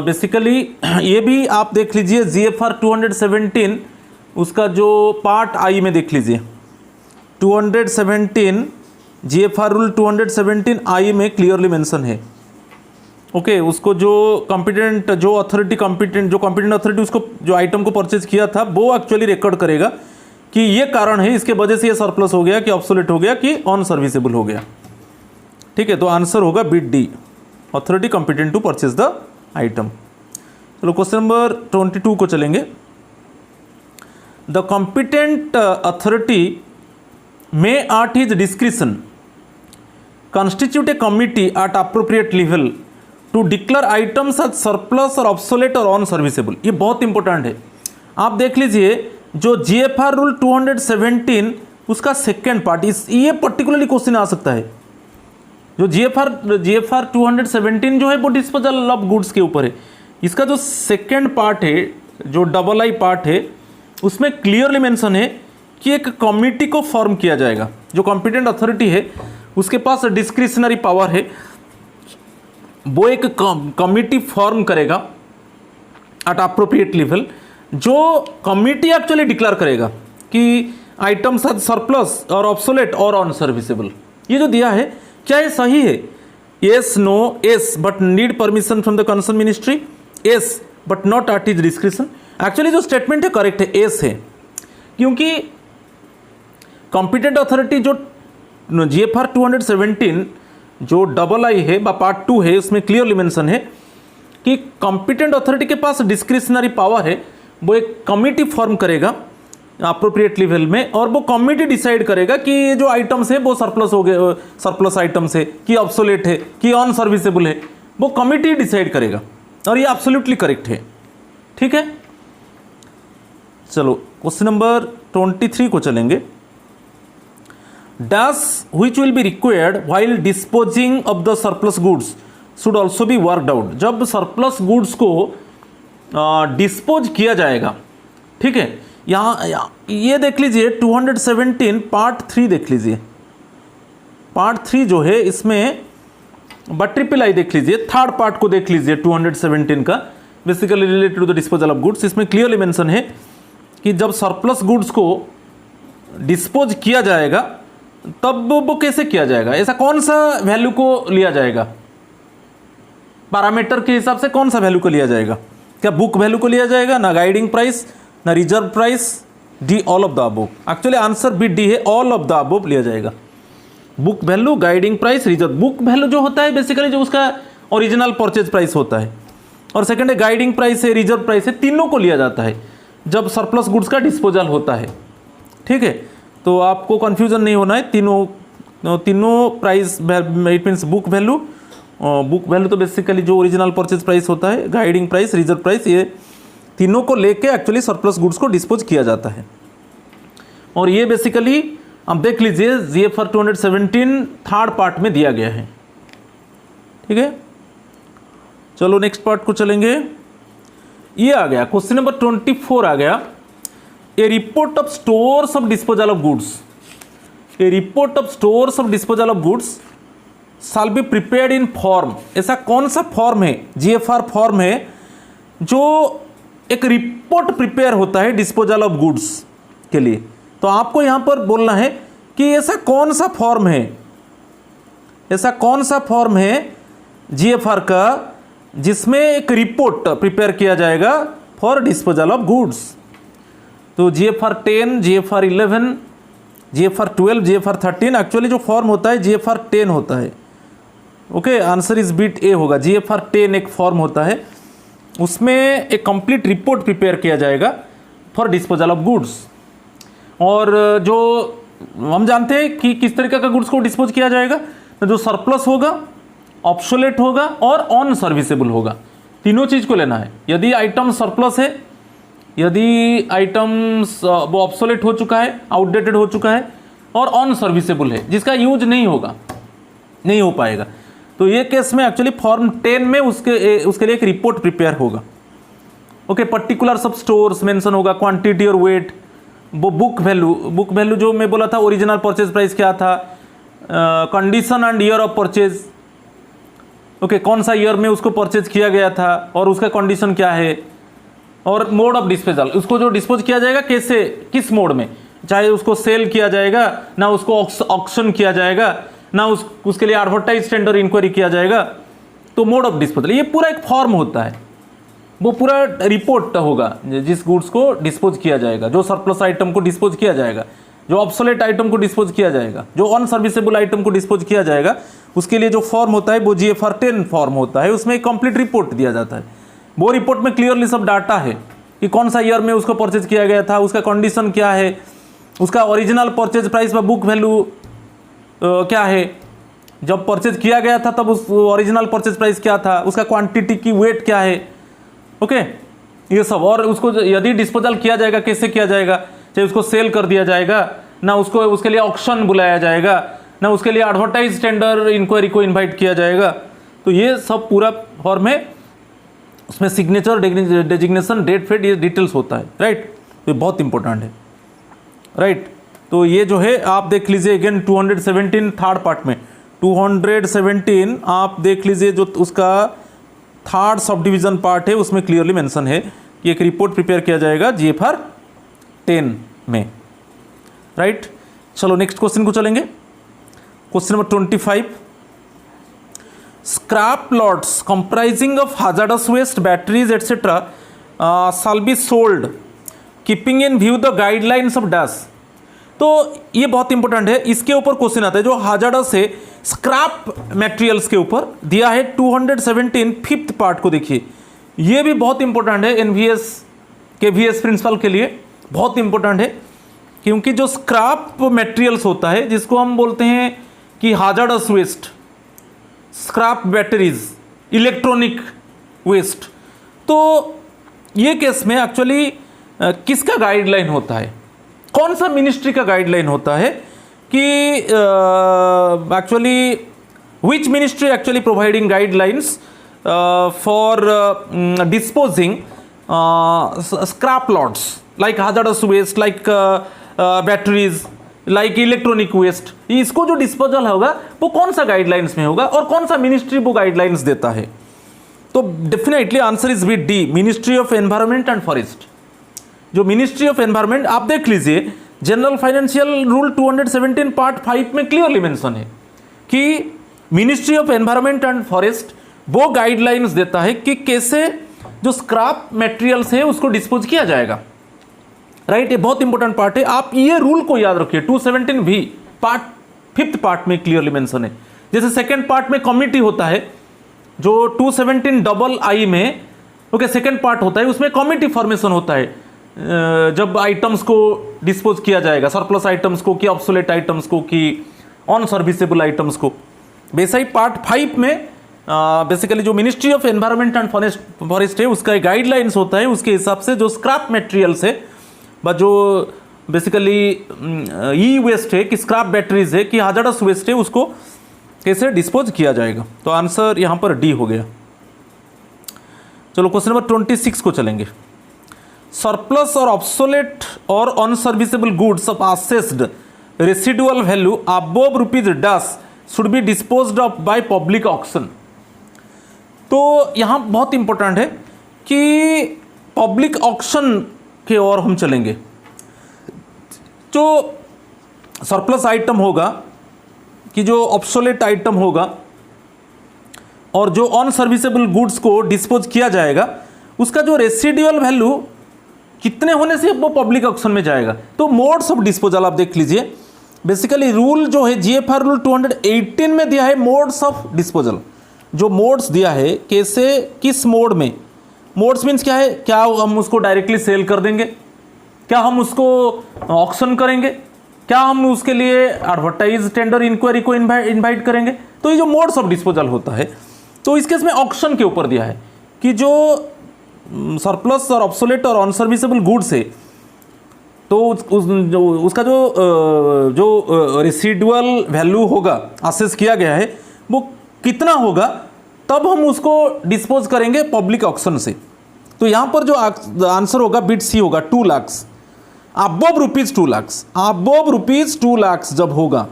बेसिकली ये भी आप देख लीजिए GFR 217 उसका जो पार्ट आई में देख लीजिए, 217 GFR रूल 217 आई में क्लियरली मेंशन है, ओके। उसको जो कॉम्पिटेंट, जो अथॉरिटी कॉम्पिटेंट, जो कॉम्पिटेंट अथॉरिटी उसको जो आइटम को परचेज किया था वो एक्चुअली रिकॉर्ड करेगा कि ये कारण है, इसके वजह से ये सरप्लस हो गया, कि ऑब्सोलेट हो गया, कि अनसर्विसेबल हो गया, ठीक है। तो आंसर होगा B D, authority competent to purchase the item. चलो क्वेश्चन नंबर 22 को चलेंगे। The competent authority may at his discretion constitute a committee at appropriate level to declare items as surplus और obsolete और अनसर्विसेबल। ये बहुत important है। आप देख लीजिए जो GFR रूल 217 उसका सेकेंड पार्ट, ये पर्टिकुलरली क्वेश्चन आ सकता है। जो GFR 217 जो है वो डिस्पोजल ऑफ गुड्स के ऊपर है। इसका जो सेकेंड पार्ट है, जो डबल आई पार्ट है, उसमें क्लियरली मेंशन है कि एक कमिटी को फॉर्म किया जाएगा। जो कॉम्पिटेंट अथॉरिटी है उसके पास डिस्क्रिशनरी पावर है, वो एक कमिटी फॉर्म करेगा एट अप्रोप्रिएट लेवल। जो कमिटी एक्चुअली डिक्लेयर करेगा कि आइटम्स आर सरप्लस और ऑब्सोलेट और अनसर्विसेबल। ये जो दिया है क्या ये सही है? Yes, no, yes but need permission from the concern ministry, yes but not at his discretion. Actually जो स्टेटमेंट है करेक्ट है, येस है, क्योंकि कॉम्पिटेंट अथॉरिटी जो GFR 217 जो डबल आई है पार्ट 2 है, उसमें क्लियरली मेंशन है कि कॉम्पिटेंट अथॉरिटी के पास डिस्क्रिशनरी पावर है, वो एक कमिटी फॉर्म करेगा अप्रोप्रिएट लेवल में, और वो कमिटी डिसाइड करेगा कि ये जो आइटम्स है वो सरप्लस हो गए, सरप्लस आइटम्स है, कि ऑब्सोलेट है, कि अनसर्विसेबल है, वो कमिटी डिसाइड करेगा, और ये एब्सोल्युटली करेक्ट है, ठीक है। चलो क्वेश्चन नंबर 23 को चलेंगे। Dash which will be required while disposing of the surplus goods should also be worked out। जब सरप्लस गुड्स को डिस्पोज किया जाएगा, ठीक है। यहाँ ये देख लीजिए 217 पार्ट 3 देख लीजिए, पार्ट 3 जो है इसमें ट्रिपल आई देख लीजिए, थर्ड पार्ट को देख लीजिए 217 का, basically related to the disposal of goods. इसमें क्लियरली मेंशन है कि जब सरप्लस गुड्स को डिस्पोज किया जाएगा तब वो कैसे किया जाएगा, ऐसा कौन सा वैल्यू को लिया जाएगा, पैरामीटर के हिसाब से कौन सा वैल्यू को लिया जाएगा? क्या बुक वैल्यू को लिया जाएगा, ना गाइडिंग प्राइस, ना reserve price, D all of the above. Actually answer B D है, ऑल ऑफ द अबव लिया जाएगा। Book value, guiding price, reserve. Book value जो होता है बेसिकली जो उसका ओरिजिनल परचेज प्राइस होता है, और सेकंड है गाइडिंग प्राइस है, रिजर्व प्राइस है, तीनों को लिया जाता है जब सरप्लस गुड्स का डिस्पोजल होता है, ठीक है। तो आपको कन्फ्यूजन नहीं होना है, तीनों price, it means book value तो बेसिकली जो ओरिजिनल परचेज प्राइस होता है, गाइडिंग प्राइस, रिजर्व प्राइस, ये तीनों को लेके एक्चुअली सरप्लस गुड्स को डिस्पोज किया जाता है। और ये बेसिकली आप देख लीजिए GFR 217 थर्ड पार्ट में दिया गया है, ठीक है। चलो नेक्स्ट पार्ट को चलेंगे। ये आ गया क्वेश्चन नंबर 24 आ गया। A report of stores of disposal of goods, a report of stores of disposal of goods shall be prepared in form. ऐसा कौन सा फॉर्म है, जीएफआर फॉर्म है जो एक रिपोर्ट प्रिपेयर होता है डिस्पोजल ऑफ गुड्स के लिए। तो आपको यहां पर बोलना है कि ऐसा कौन सा फॉर्म है, ऐसा कौन सा फॉर्म है जीएफआर का जिसमें एक रिपोर्ट प्रिपेयर किया जाएगा फॉर डिस्पोजल ऑफ गुड्स। तो GFR 10, GFR 11, GFR 12, GFR 13, actually जो फॉर्म होता है जीएफआर 10 होता है। Okay, answer is bit A होगा। जीएफआर 10 एक फॉर्म होता है, उसमें एक कंप्लीट रिपोर्ट प्रिपेयर किया जाएगा फॉर डिस्पोजल ऑफ गुड्स। और जो हम जानते हैं कि किस तरीके का गुड्स को डिस्पोज किया जाएगा, तो जो सरप्लस होगा, ऑब्सोलेट होगा और ऑन सर्विसेबल होगा, तीनों चीज को लेना है। यदि आइटम सरप्लस है, यदि आइटम्स वो ऑब्सोलेट हो चुका है, आउटडेटेड हो चुका है और ऑन सर्विसेबल है, जिसका यूज नहीं होगा, नहीं हो पाएगा, तो ये केस में एक्चुअली फॉर्म 10 में उसके लिए एक रिपोर्ट प्रिपेयर होगा। ओके, पर्टिकुलर सब स्टोर्स मेंशन होगा, क्वांटिटी और वेट, वो बुक वैल्यू जो मैं बोला था, ओरिजिनल परचेज प्राइस क्या था, condition and year of purchase. Okay, कौन सा ईयर में उसको परचेज किया गया था और उसका कंडीशन क्या है, और मोड ऑफ डिस्पोजल, उसको जो डिस्पोज किया जाएगा कैसे, किस मोड में, चाहे उसको सेल किया जाएगा, ना उसको ऑक्शन किया जाएगा, ना उसके लिए एडवर्टाइज टेंडर इंक्वायरी किया जाएगा, तो मोड ऑफ डिस्पोजल, ये पूरा एक फॉर्म होता है, वो पूरा रिपोर्ट होगा जिस गुड्स को डिस्पोज किया जाएगा, जो सरप्लस आइटम को डिस्पोज किया जाएगा, जो ऑब्सोलेट आइटम को डिस्पोज किया जाएगा, जो अनसर्विसेबल आइटम को डिस्पोज किया जाएगा, उसके लिए जो फॉर्म होता है वो जीएफआर 10 फॉर्म होता है। उसमें एक कंप्लीट रिपोर्ट दिया जाता है। वो रिपोर्ट में क्लियरली सब डाटा है कि कौन सा ईयर में उसको परचेज किया गया था, उसका कंडीशन क्या है, उसका ओरिजिनल परचेज प्राइस व बुक वैल्यू क्या है, जब परचेज किया गया था तब उस ओरिजिनल परचेज प्राइस क्या था, उसका क्वांटिटी की वेट क्या है। ओके, ये सब, और उसको यदि डिस्पोजल किया जाएगा कैसे किया जाएगा, चाहे उसको सेल कर दिया जाएगा, ना उसको उसके लिए ऑक्शन बुलाया जाएगा, ना उसके लिए एडवर्टाइज टेंडर इंक्वायरी को इनवाइट किया जाएगा, तो ये सब पूरा फॉर्म है। उसमें सिग्नेचर, डेजिग्नेशन, डेट, फेट, ये डिटेल्स होता है, राइट। तो ये बहुत इंपॉर्टेंट है, राइट। तो ये जो है आप देख लीजिए अगेन 217 थर्ड पार्ट में 217 आप देख लीजिए, जो उसका थर्ड सब डिवीजन पार्ट है उसमें क्लियरली मेंशन है कि एक रिपोर्ट प्रिपेयर किया जाएगा जीएफआर 10 में, राइट। चलो नेक्स्ट क्वेश्चन को चलेंगे। Question number 25, scrap lots comprising of hazardous waste, batteries etcetera shall be sold keeping in view the guidelines of dash. तो ये बहुत इंपॉर्टेंट है, इसके ऊपर क्वेश्चन आता है जो hazardous है स्क्रैप मटेरियल्स के ऊपर दिया है 217 फिफ्थ पार्ट को देखिए। ये भी बहुत इंपॉर्टेंट है एनवीएस के वीएस प्रिंसिपल के लिए, बहुत इंपॉर्टेंट है, क्योंकि जो स्क्रैप मटेरियल्स होता है जिसको हम बोलते हैं कि hazardous waste, scrap batteries, electronic waste, तो ये केस में एक्चुअली किसका गाइडलाइन होता है, कौन सा मिनिस्ट्री का गाइडलाइन होता है कि actually which ministry actually providing guidelines for disposing scrap lots like hazardous waste, like batteries, like electronic waste, इसको जो डिस्पोजल होगा वो कौन सा गाइडलाइंस में होगा और कौन सा मिनिस्ट्री वो गाइडलाइंस देता है। तो definitely answer is with D, ministry of environment and forest. जो मिनिस्ट्री ऑफ एनवायरनमेंट आप देख लीजिए, जनरल फाइनेंशियल रूल 217 पार्ट 5 में क्लियरली मेंशन है कि ministry of environment and forest वो गाइडलाइंस देता है कि कैसे जो स्क्रैप मटेरियल्स है उसको डिस्पोज किया जाएगा, राइट। ये बहुत इंपॉर्टेंट पार्ट है, आप ये रूल को याद रखिए। 217 भी पार्ट 5th पार्ट में क्लियरली मेंशन है। जैसे सेकंड पार्ट में कमिटी होता है, जो 217 II में ओके सेकंड पार्ट होता है, उसमें कमिटी फॉर्मेशन होता है जब आइटम्स को डिस्पोज किया जाएगा, सरप्लस आइटम्स को कि ऑब्सोलेट आइटम्स को कि ऑन सर्विसेबल आइटम्स को। वैसा ही पार्ट 5 में बेसिकली जो ministry of environment and forest है उसका एक गाइडलाइंस होता है, उसके हिसाब से जो स्क्रैप मटेरियल्स है व जो बेसिकली ई वेस्ट है कि स्क्रैप बैटरीज है कि hazardous वेस्ट है उसको कैसे डिस्पोज किया जाएगा। तो आंसर यहाँ पर डी हो गया। चलो क्वेश्चन नंबर 26 को चलेंगे। surplus or obsolete or unserviceable goods of assessed residual value above rupees dash should be disposed of by public auction। तो यहाँ बहुत इंपॉर्टेंट है कि पब्लिक ऑक्शन की ओर हम चलेंगे। जो सरप्लस आइटम होगा, कि जो ऑब्सोलेट आइटम होगा और जो अनसर्विसेबल गुड्स को डिस्पोज किया जाएगा, उसका जो रेसिडुअल वैल्यू कितने होने से वो पब्लिक ऑक्शन में जाएगा। तो मोड्स ऑफ डिस्पोजल आप देख लीजिए। बेसिकली रूल जो है जीएफआर रूल 218 में दिया है मोड्स ऑफ डिस्पोजल। जो मोड्स दिया है, कैसे, किस मोड में, मोड्स मीन्स क्या है, क्या हम उसको डायरेक्टली सेल कर देंगे, क्या हम उसको ऑक्शन करेंगे, क्या हम उसके लिए एडवर्टाइज टेंडर इंक्वायरी को इनवाइट करेंगे। तो ये जो मोड्स ऑफ डिस्पोजल होता है, तो इस केस में ऑक्शन के ऊपर दिया है कि जो सरप्लस और ऑब्सोलेट और अनसर्विसेबल गुड्स है, तो उसका जो रेसिडुअल वैल्यू होगा असेस किया गया है, वो कितना होगा, तब हम उसको डिस्पोज करेंगे पब्लिक ऑक्शन से। तो यहाँ पर जो आंसर होगा बिट सी होगा 2 lakh, above rupees 2 lakh, above rupees 2 lakh जब होगा,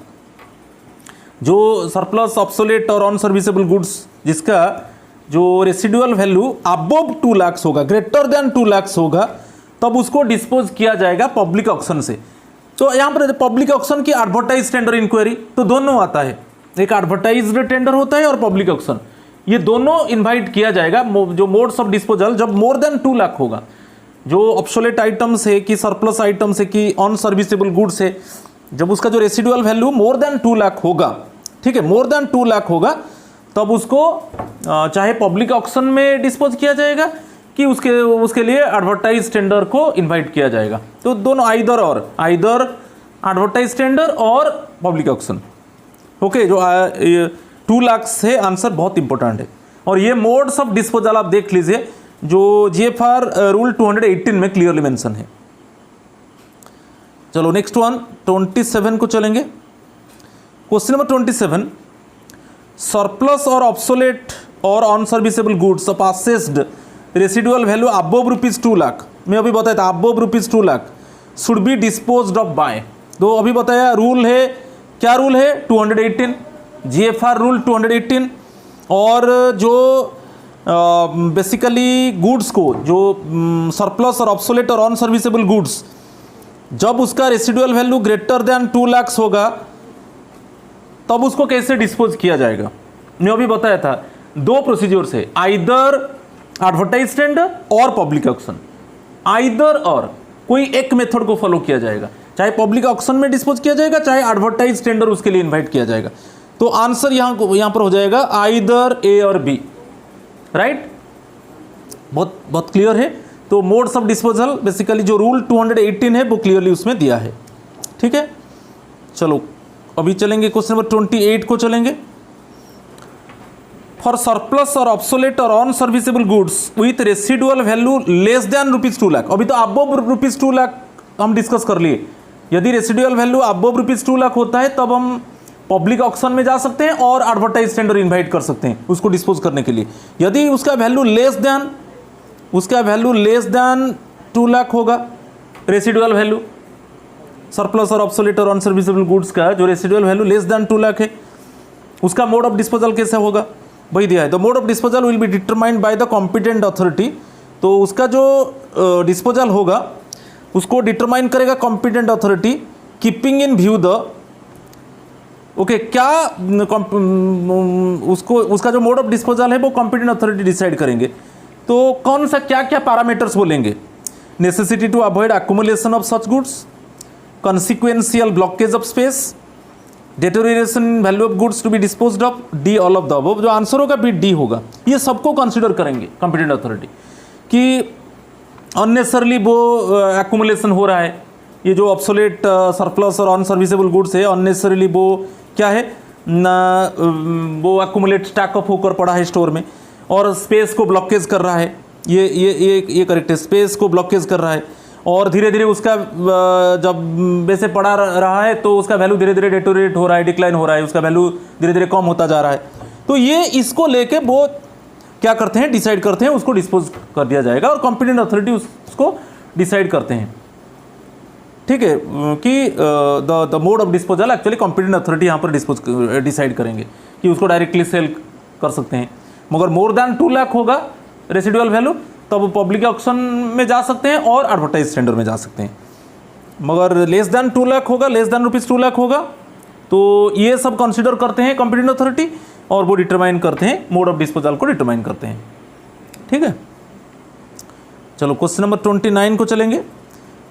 जो सरप्लस ऑब्सोलेट और अनसर्विसेबल गुड्स जिसका जो रेसिडुअल वैल्यू अबव 2 लाख होगा, ग्रेटर देन 2 लाख होगा, तब उसको डिस्पोज किया जाएगा पब्लिक ऑक्शन से। तो यहाँ पर पब्लिक ऑक्शन की एडवर्टाइज टेंडर इंक्वायरी, तो दोनों आता है, एक एडवर्टाइज्ड टेंडर होता है और पब्लिक ऑक्शन, ये दोनों इनवाइट किया जाएगा। जो मोड्स ऑफ डिस्पोजल जब मोर देन 2 लाख होगा, जो ऑब्सोलेट आइटम्स है कि सरप्लस आइटम्स है कि अनसर्विसेबल गुड्स है, जब उसका जो residual value more than 2 lakh होगा, ठीक है, मोर देन 2 लाख होगा, तब उसको चाहे पब्लिक ऑक्शन में डिस्पोज किया जाएगा कि उसके लिए एडवर्टाइज टेंडर को इनवाइट किया जाएगा। तो दोनों आइदर एडवर्टाइज टेंडर और पब्लिक ऑक्शन। ओके, जो 2 लाख है आंसर बहुत इंपॉर्टेंट है। और ये मोड्स ऑफ डिस्पोजल आप देख लीजिए, जो जीएफआर रूल 218 में क्लियरली मेंशन है। चलो नेक्स्ट वन 27 को चलेंगे। क्वेश्चन नंबर 27, सरप्लस और ऑब्सोलेट और unserviceable goods of assessed residual value above rupees 2 lakh, मैं अभी बताया था above rupees 2 lakh should be disposed of by. तो अभी बताया रूल है, क्या रूल है 218, जीएफआर रूल 218। और जो बेसिकली गुड्स को, जो सरप्लस और ऑब्सोलेट और अनसर्विसेबल गुड्स, जब उसका residual value greater than 2 lakh होगा, तब उसको कैसे डिस्पोज किया जाएगा। मैं अभी बताया था 2 प्रोसीजर से, आइदर एडवर्टाइज टेंडर और पब्लिक ऑक्शन, आइदर और, कोई एक मेथड को फॉलो किया जाएगा, चाहे पब्लिक ऑक्शन में डिस्पोज किया जाएगा, चाहे एडवर्टाइज टेंडर उसके लिए इनवाइट किया जाएगा। तो आंसर यहाँ पर हो जाएगा आइदर ए और बी, राइट। बहुत क्लियर है। तो मोड्स ऑफ डिस्पोजल बेसिकली जो रूल 218 है वो क्लियरली उसमें दिया है, ठीक है। चलो अभी चलेंगे क्वेश्चन नंबर 28 को चलेंगे। फॉर सरप्लस और ऑब्सोलेट और unserviceable goods with residual value less than rupees 2 lakh, अभी तो अबव रुपीज 2 लाख हम डिस्कस कर लिए। यदि residual value above rupees 2 lakh होता है, तब हम पब्लिक ऑक्शन में जा सकते हैं और एडवर्टाइज टेंडर इनवाइट कर सकते हैं उसको डिस्पोज करने के लिए। यदि उसका वैल्यू लेस देन 2 लाख होगा, रेसिडुअल वैल्यू सरप्लस और ऑब्सोलेट और अनसर्विसेबल गुड्स का जो residual value less then 2 lakh है, उसका मोड ऑफ डिस्पोजल कैसे होगा, वही दिया है। The mode of disposal will be determined by the competent authority. तो उसका जो डिस्पोजल होगा उसको डिटरमाइन करेगा competent authority, keeping in view the, okay, क्या उसका जो मोड ऑफ डिस्पोजल है वो कॉम्पिटेंट अथॉरिटी डिसाइड करेंगे। तो कौन सा क्या क्या पैरामीटर्स बोलेंगे, necessity to avoid accumulation of such goods, consequential blockage of space, deterioration in value of goods to be disposed of, D all of the above. जो आंसर होगा बी डी होगा। ये सबको कंसीडर करेंगे कॉम्पिटेंट अथॉरिटी कि unnecessarily वो accumulation हो रहा है, ये जो ऑब्सोलेट सरप्लस और अनसर्विसेबल गुड्स है, अननेसरली वो क्या है ना, वो एक्यूमुलेट स्टैक अप होकर पड़ा है स्टोर में और स्पेस को ब्लॉकेज कर रहा है। ये करेक्ट है, स्पेस को ब्लॉकेज कर रहा है और धीरे धीरे उसका जब वैसे पड़ा रहा है तो उसका वैल्यू धीरे धीरे डेटोरेट हो रहा है, डिक्लाइन हो रहा है, उसका वैल्यू धीरे धीरे कम होता जा रहा है। तो ये इसको लेके वो क्या करते हैं, डिसाइड करते हैं, उसको डिस्पोज कर दिया जाएगा और कॉम्पिटेंट अथॉरिटी उसको डिसाइड करते हैं, ठीक है, कि the mode of disposal actually competent authority यहाँ पर डिसाइड करेंगे कि उसको डायरेक्टली सेल कर सकते हैं। मगर मोर देन 2 लाख होगा रेसिडुअल वैल्यू तब वो पब्लिक ऑक्शन में जा सकते हैं और एडवर्टाइज टेंडर में जा सकते हैं। मगर लेस देन 2 लाख होगा, लेस देन ₹2 लाख होगा तो ये सब कंसिडर करते हैं कॉम्पिटेंट अथॉरिटी और वो डिटरमाइन करते हैं, मोड ऑफ डिस्पोजल को डिटरमाइन करते हैं, ठीक है। चलो क्वेश्चन नंबर 29 को चलेंगे।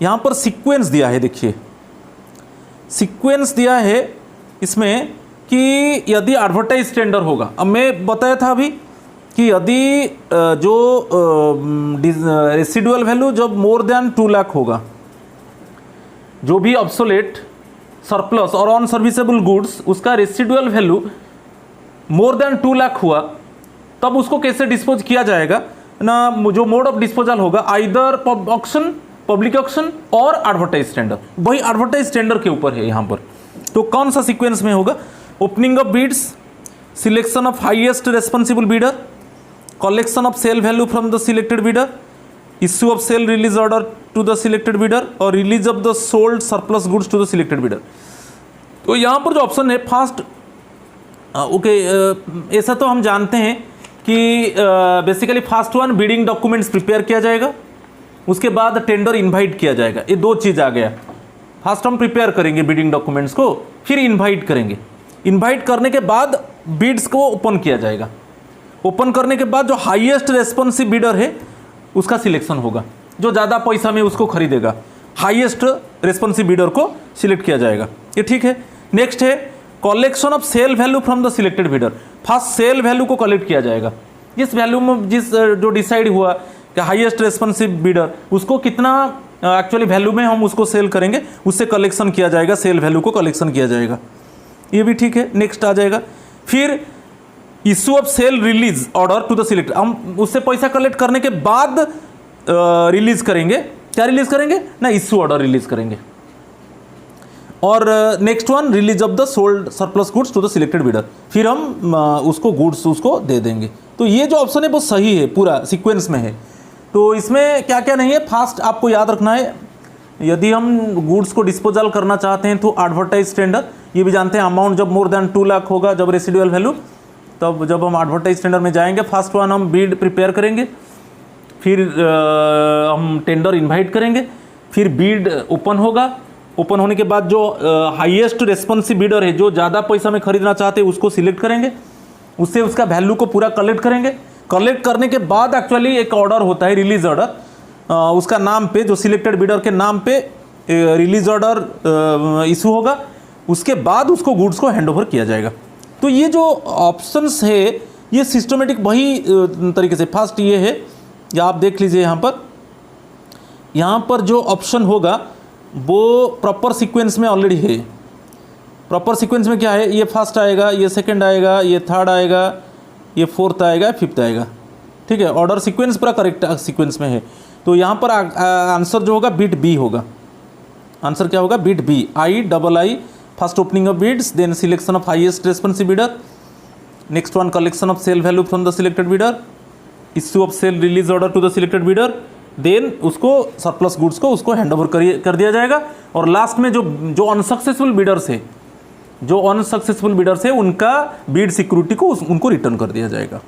यहाँ पर सीक्वेंस दिया है, देखिए सीक्वेंस दिया है इसमें कि यदि एडवर्टाइज टेंडर होगा, अब मैं बताया था अभी कि यदि जो रेसिडुअल वैल्यू जब मोर देन 2 लाख होगा, जो भी ऑब्सोलेट सरप्लस और ऑन सर्विसेबल गुड्स उसका residual value more than 2 lakh हुआ तब उसको कैसे डिस्पोज किया जाएगा ना, जो मोड ऑफ डिस्पोजल होगा आइदर ऑक्शन, पब्लिक ऑक्शन और एडवर्टाइज टेंडर। वही एडवर्टाइज टेंडर के ऊपर है यहाँ पर। तो कौन सा सीक्वेंस में होगा? Opening of bids, selection of highest responsible bidder, collection of sale value from the selected bidder, issue of sale release order to the selected bidder और release of the sold surplus goods to the selected bidder. तो यहाँ पर जो option है first, okay, ऐसा तो हम जानते हैं कि basically first one bidding documents prepare किया जाएगा, उसके बाद टेंडर इनवाइट किया जाएगा। ये दो चीज़ आ गया। फर्स्ट हम प्रिपेयर करेंगे बिडिंग डॉक्यूमेंट्स को, फिर इनवाइट करेंगे। इनवाइट करने के बाद बिड्स को ओपन किया जाएगा। ओपन करने के बाद जो हाईएस्ट रेस्पॉन्सिव बिडर है उसका सिलेक्शन होगा, जो ज़्यादा पैसा में उसको खरीदेगा, हाईएस्ट रेस्पॉन्सिव बिडर को सिलेक्ट किया जाएगा। ये ठीक है। नेक्स्ट है collection of sale value from the selected bidder. First sale value को कलेक्ट किया जाएगा, जिस वैल्यू में जो डिसाइड हुआ कि हाईएस्ट रेस्पॉन्सिव बिडर उसको कितना एक्चुअली वैल्यू में हम उसको सेल करेंगे, उससे कलेक्शन किया जाएगा, सेल वैल्यू को कलेक्शन किया जाएगा। ये भी ठीक है। नेक्स्ट आ जाएगा फिर issue of sale release order to the select. हम उससे पैसा कलेक्ट करने के बाद रिलीज करेंगे। क्या रिलीज करेंगे ना, इशू ऑर्डर रिलीज करेंगे। और next one release of the sold surplus goods to the selected bidder, फिर हम उसको गुड्स उसको दे देंगे। तो ये जो ऑप्शन है वो सही है, पूरा सीक्वेंस में है। तो इसमें क्या क्या नहीं है, फास्ट आपको याद रखना है, यदि हम गुड्स को डिस्पोजल करना चाहते हैं तो एडवर्टाइज टेंडर, ये भी जानते हैं अमाउंट जब मोर देन 2 लाख होगा, जब रेसिडुअल वैल्यू, तब जब हम एडवर्टाइज टेंडर में जाएंगे फर्स्ट वन हम बिड प्रिपेयर करेंगे, फिर हम टेंडर इनवाइट करेंगे, फिर बिड ओपन होगा। ओपन होने के बाद जो हाईएस्ट रेस्पॉन्सिव बिडर है, जो ज़्यादा पैसा में खरीदना चाहते हैं, उसको सिलेक्ट करेंगे, उससे उसका वैल्यू को पूरा कलेक्ट करेंगे। कलेक्ट करने के बाद एक्चुअली एक ऑर्डर होता है रिलीज ऑर्डर, उसका नाम पे, जो सिलेक्टेड बिडर के नाम पे रिलीज ऑर्डर इशू होगा। उसके बाद उसको गुड्स को हैंडओवर किया जाएगा। तो ये जो ऑप्शंस है ये सिस्टमेटिक वही तरीके से, फर्स्ट ये है, या आप देख लीजिए यहाँ पर जो ऑप्शन होगा वो प्रॉपर सीक्वेंस में ऑलरेडी है। प्रॉपर सीक्वेंस में क्या है, ये फर्स्ट आएगा, ये सेकंड आएगा, ये थर्ड आएगा, ये फोर्थ आएगा, फिफ्थ आएगा, ठीक है। ऑर्डर सीक्वेंस पूरा करेक्ट सीक्वेंस में है। तो यहाँ पर आंसर जो होगा बिट बी होगा। आंसर क्या होगा, bit B, II, first opening of bids, then selection of highest responsive bidder, next one collection of sale value from the selected bidder, issue of sale release order to the selected bidder, then उसको surplus goods को उसको handover कर दिया जाएगा। और last में जो unsuccessful bidders है, जो अनसक्सेसफुल बिडर्स है उनका बिड सिक्योरिटी को उनको रिटर्न कर दिया जाएगा,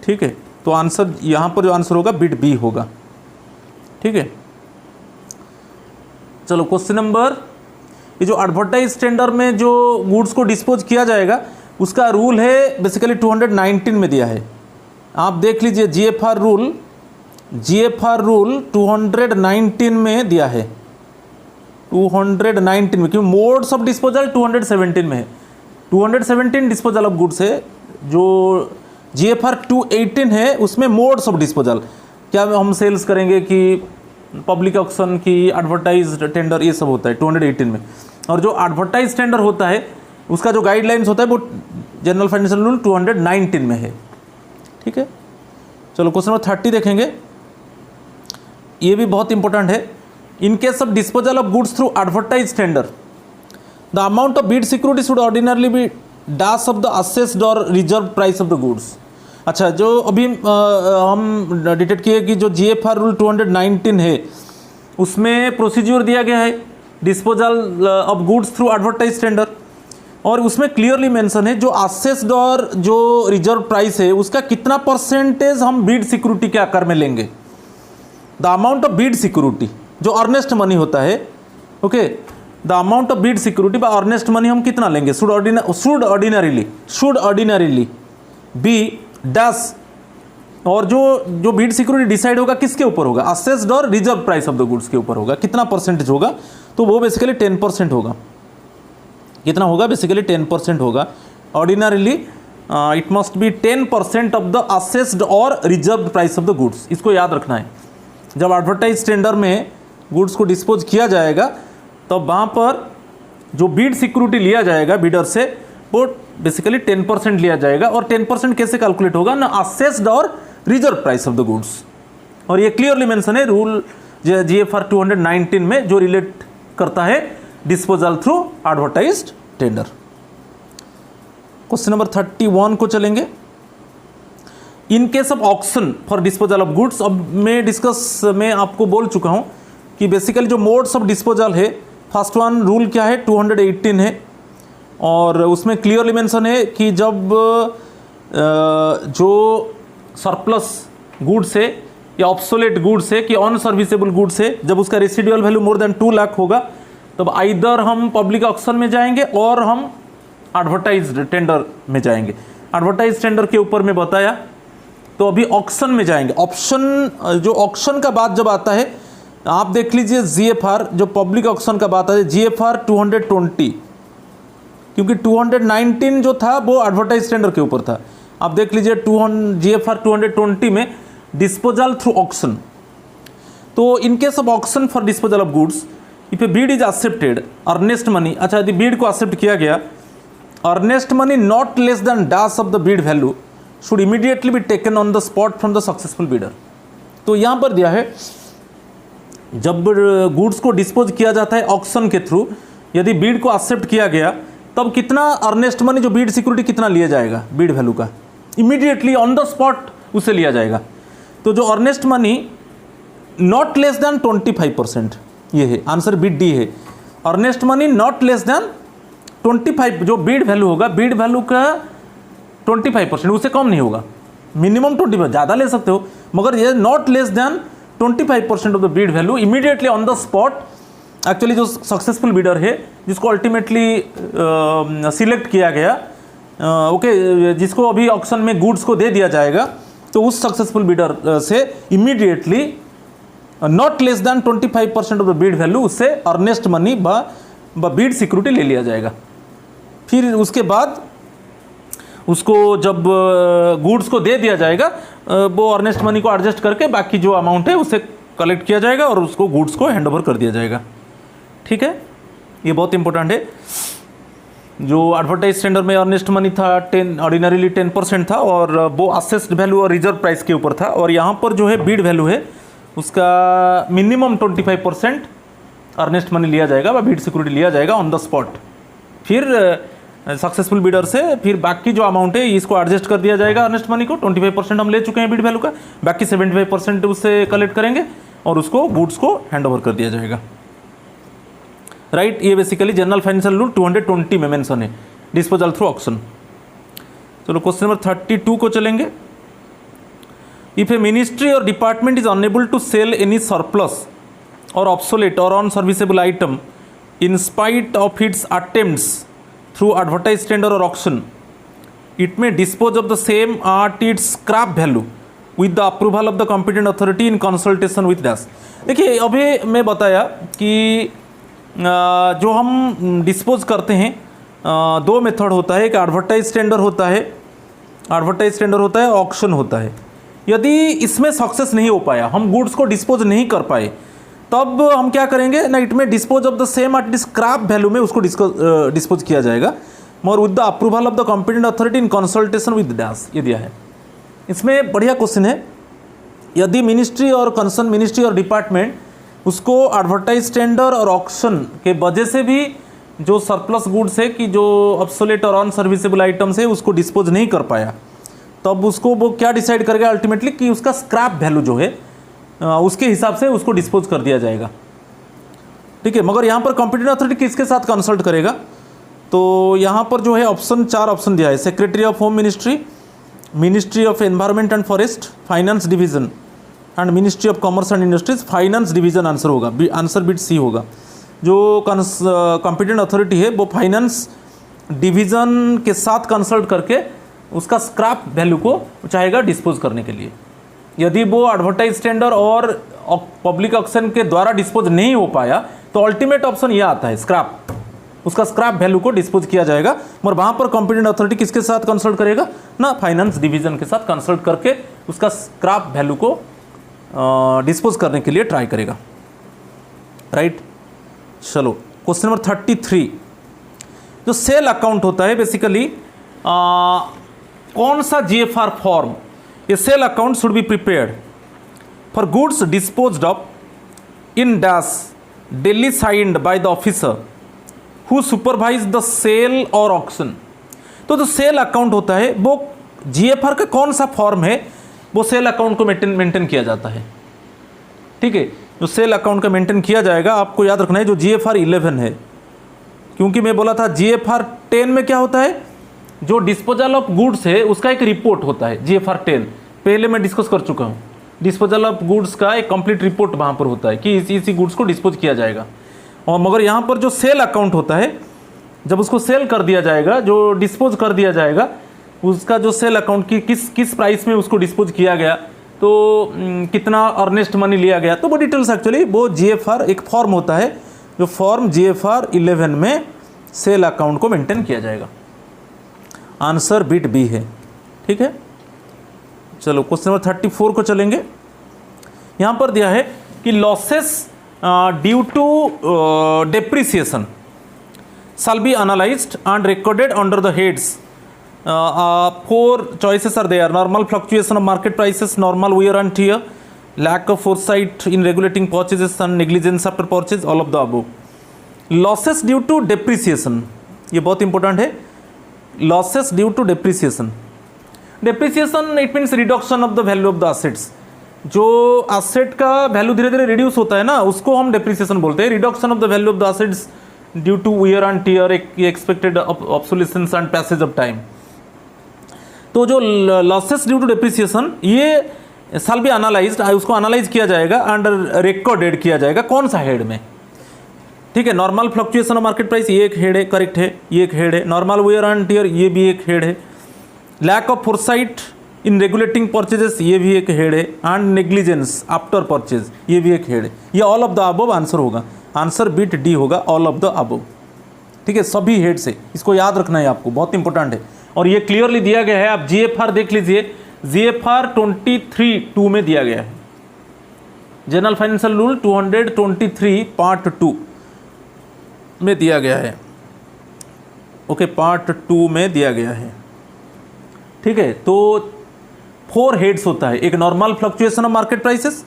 ठीक है। तो आंसर यहाँ पर जो आंसर होगा बिट बी होगा, ठीक है। चलो क्वेश्चन नंबर, ये जो एडवर्टाइज टेंडर में जो गुड्स को डिस्पोज किया जाएगा उसका रूल है बेसिकली 219 में दिया है। आप देख लीजिए GFR रूल 219 में दिया है, 219 में, क्योंकि मोड्स ऑफ डिस्पोजल 217 में है। 217 डिस्पोजल ऑफ गुड्स है, जो GFR 218 है उसमें मोड्स ऑफ डिस्पोजल, क्या हम सेल्स करेंगे कि पब्लिक ऑक्शन की, एडवर्टाइज टेंडर, ये सब होता है 218 में। और जो एडवर्टाइज टेंडर होता है उसका जो गाइडलाइंस होता है वो जनरल फाइनेंशियल रूल 219 में है, ठीक है। चलो क्वेश्चन नंबर 30 देखेंगे, ये भी बहुत इंपॉर्टेंट है। In case of disposal of goods through advertise tender, the amount of bid security should ordinarily be dash of the assessed और reserve price of the goods. अच्छा, जो अभी हम डिटेक्ट किए कि जो GFR रूल 219 है उसमें प्रोसीज्योर दिया गया है disposal of goods through advertise tender, और उसमें क्लियरली मेंशन है जो असेस्ड और जो रिजर्व प्राइस है उसका कितना परसेंटेज हम बीड सिक्योरिटी के आकार में लेंगे। The amount of Beed security जो अर्नेस्ट मनी होता है, okay, the amount of Beed security bye earnest money हम कितना लेंगे, शुड ऑर्डिनरीली बी डैश, और जो बीड सिक्योरिटी डिसाइड होगा किसके ऊपर होगा, असेस्ड और reserve price of the goods के ऊपर होगा। कितना परसेंटेज होगा, तो वो बेसिकली 10% होगा। कितना होगा, बेसिकली 10% होगा। Ordinarily it must be 10% of the assessed और reserve price of the goods. इसको याद रखना है, जब एडवर्टाइज टेंडर में गुड्स को डिस्पोज किया जाएगा तो वहाँ पर जो बीड सिक्योरिटी लिया जाएगा बीडर से वो बेसिकली 10% लिया जाएगा। और 10% कैसे कैलकुलेट होगा ना, असेस्ड और reserve price of the goods. और ये क्लियरली मेंशन है रूल GFR 219 में जो रिलेट करता है disposal through advertised tender. Question number 31 को चलेंगे। इन case of auction for disposal of goods, अब मैं आपको बोल चुका हूं कि बेसिकली जो मोड्स ऑफ डिस्पोजल है, फर्स्ट वन रूल क्या है 218 है, और उसमें क्लियरली मेंशन है कि जब जो सरप्लस गुड्स है या ऑब्सोलेट गुड्स है कि अनसर्विसेबल गुड्स है, जब उसका residual value more than 2 lakh होगा तब आइदर हम पब्लिक ऑक्शन में जाएंगे और हम एडवर्टाइज्ड टेंडर में जाएंगे। एडवर्टाइज टेंडर के ऊपर मैं बताया, तो अभी ऑक्शन में जाएंगे। ऑप्शन जो ऑक्शन का बात जब आता है, आप देख लीजिए GFR, जो पब्लिक ऑक्शन का बात है GFR 220, क्योंकि 219 जो था वो एडवर्टाइज टेंडर के ऊपर था। आप देख लीजिए GFR 220 में डिस्पोजल थ्रू ऑक्शन। तो in case of auction for disposal of goods, if a bid is accepted, earnest money, अच्छा यदि बीड को एक्सेप्ट किया गया, earnest money not less than dash of the bid value should immediately be taken on the spot from the successful bidder. तो यहाँ पर दिया है जब गुड्स को डिस्पोज किया जाता है ऑक्शन के थ्रू, यदि बीड को एक्सेप्ट किया गया तब कितना अर्नेस्ट मनी, जो बीड सिक्योरिटी कितना लिया जाएगा बीड वैल्यू का, इमीडिएटली ऑन द स्पॉट उसे लिया जाएगा। तो जो Ernest money not less then 25%, ये है आंसर बी डी है। Ernest money not less then 25, जो बीड वैल्यू होगा, बीड वैल्यू का 25%, उससे कम नहीं होगा, मिनिमम 25, ज़्यादा ले सकते हो, मगर ये not less then 25% of the bid value immediately on the spot. Actually जो सक्सेसफुल बीडर है, जिसको अल्टीमेटली सिलेक्ट किया गया, ओके, जिसको अभी ऑक्शन में गुड्स को दे दिया जाएगा, तो उस सक्सेसफुल बीडर से immediately not less then 25% of the bid value, उससे अर्नेस्ट मनी ब बीड सिक्योरिटी ले लिया जाएगा। फिर उसके बाद उसको जब गुड्स को दे दिया जाएगा, वो अर्नेस्ट मनी को एडजस्ट करके बाकी जो अमाउंट है उसे कलेक्ट किया जाएगा और उसको गुड्स को हैंड ओवर कर दिया जाएगा। ठीक है, ये बहुत इंपॉर्टेंट है। जो एडवर्टाइज टेंडर में अर्नेस्ट मनी था 10, ऑर्डिनरीली 10% था, और वो असेस्ड वैल्यू और रिजर्व प्राइस के ऊपर था। और यहाँ पर जो है बीड वैल्यू है उसका मिनिमम 25% अर्नेस्ट मनी लिया जाएगा, वह बीड सिक्योरिटी लिया जाएगा ऑन द स्पॉट। फिर सक्सेसफुल बीडर से फिर बाकी जो अमाउंट है इसको एडजस्ट कर दिया जाएगा। अर्नेस्ट मनी को 25% हम ले चुके हैं बीड वैल्यू का, बाकी 75% उससे कलेक्ट करेंगे और उसको गुड्स को हैंड ओवर कर दिया जाएगा। राइट, ये बेसिकली जनरल फाइनेंशियल रूल 220 में मेंशन है, डिस्पोजल थ्रू ऑक्शन। चलो क्वेश्चन नंबर 32 को चलेंगे। इफ ए मिनिस्ट्री और department is unable to sell any surplus or obsolete or unserviceable item in spite of its attempts through advertised tender or auction, it may dispose of the same at its scrap value with the approval of the competent authority in consultation with dash। देखिए अभी मैं बताया कि जो हम dispose करते हैं दो मेथड होता है, एक एडवर्टाइज टेंडर होता है, ऑक्शन होता है। यदि इसमें सक्सेस नहीं हो पाया, हम गुड्स को डिस्पोज नहीं कर पाए, तब हम क्या करेंगे ना, it may dispose of the same at scrap value में उसको डिस्पोज किया जाएगा, मगर with the approval of the competent authority in consultation with dash, ये दिया है। इसमें बढ़िया क्वेश्चन है, यदि मिनिस्ट्री और कंसर्न मिनिस्ट्री और डिपार्टमेंट उसको एडवर्टाइज टेंडर और ऑक्शन के वजह से भी जो सरप्लस गुड्स है कि जो ऑब्सोलेट और अनसर्विसेबल आइटम्स है उसको डिस्पोज नहीं कर पाया, तब उसको वो क्या डिसाइड करेगा अल्टीमेटली कि उसका स्क्रैप वैल्यू जो है उसके हिसाब से उसको डिस्पोज कर दिया जाएगा। ठीक है। मगर यहाँ पर कॉम्पिटेंट अथॉरिटी किसके साथ कंसल्ट करेगा, तो यहाँ पर जो है ऑप्शन 4 ऑप्शन दिया है, secretary of home ministry, ministry of environment and forest, finance division and ministry of commerce and industries. Finance division answer होगा, आंसर बिट सी होगा। जो कॉम्पिटेंट अथॉरिटी है वो फाइनेंस डिवीज़न के साथ कंसल्ट करके उसका स्क्रैप वैल्यू को चाहेगा डिस्पोज करने के लिए। यदि वो एडवर्टाइज टेंडर और पब्लिक ऑक्शन के द्वारा डिस्पोज नहीं हो पाया तो अल्टीमेट ऑप्शन ये आता है स्क्रैप, उसका स्क्रैप वैल्यू को डिस्पोज किया जाएगा। मगर वहाँ पर कॉम्पिटेंट अथॉरिटी किसके साथ कंसल्ट करेगा ना, फाइनेंस डिवीज़न के साथ कंसल्ट करके उसका स्क्रैप वैल्यू को डिस्पोज करने के लिए ट्राई करेगा, राइट। चलो क्वेश्चन नंबर 33, जो सेल अकाउंट होता है बेसिकली कौन सा जीएफआर फॉर्म, ये sale account should be prepared for goods disposed of in dash duly signed by the officer who supervise the sale और ऑक्शन। तो जो सेल अकाउंट होता है वो जीएफआर का कौन सा फॉर्म है, वो सेल अकाउंट को मेंटेन किया जाता है, ठीक है। जो सेल अकाउंट का मेंटेन किया जाएगा, आपको याद रखना है जो जीएफआर 11 है, क्योंकि मैं बोला था जीएफआर 10 में क्या होता है, जो डिस्पोजल ऑफ गुड्स है उसका एक रिपोर्ट होता है। जीएफआर 10 पहले मैं डिस्कस कर चुका हूँ, डिस्पोजल ऑफ गुड्स का एक कंप्लीट रिपोर्ट वहाँ पर होता है कि इसी गुड्स को डिस्पोज किया जाएगा। और मगर यहाँ पर जो सेल अकाउंट होता है, जब उसको सेल कर दिया जाएगा, जो डिस्पोज कर दिया जाएगा, उसका जो सेल अकाउंट की किस प्राइस में उसको डिस्पोज किया गया, तो कितना अर्नेस्ट मनी लिया गया, तो वो डिटेल्स एक्चुअली वो जीएफआर एक फॉर्म होता है, जो फॉर्म जीएफआर 11 में सेल अकाउंट को मेंटेन किया जाएगा। आंसर बिट बी है, ठीक है। चलो क्वेश्चन नंबर 34 को चलेंगे। यहाँ पर दिया है कि losses due to depreciation shall be analyzed and recorded under the heads. 4 choices are there: normal fluctuation of market prices, normal wear and tear, lack of foresight in regulating purchases and negligence after purchase, all of the above. Losses due to depreciation, ये बहुत important है। Losses due to depreciation. Depreciation it means reduction of the value of the assets. जो asset का value धीरे धीरे reduce होता है ना, उसको हम depreciation बोलते हैं। Reduction of the value of the assets due to wear and tear, expected obsolescence and passage of time. तो जो losses due to depreciation ये shall be analyzed, उसको एनालाइज किया जाएगा एंड रिकॉर्डेड किया जाएगा कौन सा हेड में, ठीक है। Normal fluctuation of market price ये एक हेड है, करेक्ट है, ये एक हेड है। नॉर्मल वेयर एंड टियर ये भी एक हेड है। Lack of foresight in regulating purchases ये भी एक हेड है। एंड नेग्लिजेंस आफ्टर परचेज ये भी एक हेड है। ये all of the above answer होगा, आंसर बिट डी होगा, ऑल ऑफ द अबव, ठीक है। सभी हेड से इसको याद रखना है आपको, बहुत इंपॉर्टेंट है। और ये क्लियरली दिया गया है, आप जीएफआर देख लीजिए, जीएफआर 23(2) में दिया गया है। जनरल फाइनेंशियल रूल 223 पार्ट 2 में दिया गया है, ओके, पार्ट 2 में दिया गया है, ठीक है। तो 4 हेड्स होता है, एक normal fluctuation of market prices,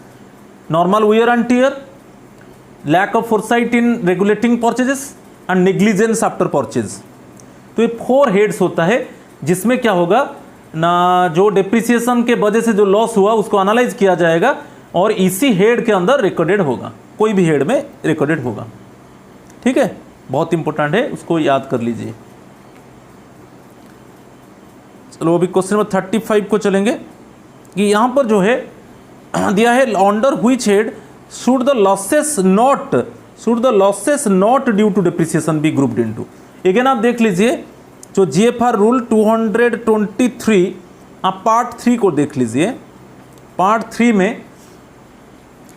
normal wear and tear, lack of foresight in regulating purchases and negligence after purchase. तो ये 4 हेड्स होता है, जिसमें क्या होगा ना, जो डिप्रिसिएशन के वजह से जो लॉस हुआ उसको एनालाइज किया जाएगा और इसी हेड के अंदर रिकॉर्डेड होगा, कोई भी हेड में रिकॉर्डेड होगा, ठीक है। बहुत इंपॉर्टेंट है, उसको याद कर लीजिए। चलो अभी क्वेश्चन नंबर 35 को चलेंगे कि यहाँ पर जो है दिया है, under which head should the losses not due to depreciation be grouped into. Again आप देख लीजिए, जो जीएफआर रूल 223 आप पार्ट 3 को देख लीजिए। पार्ट 3 में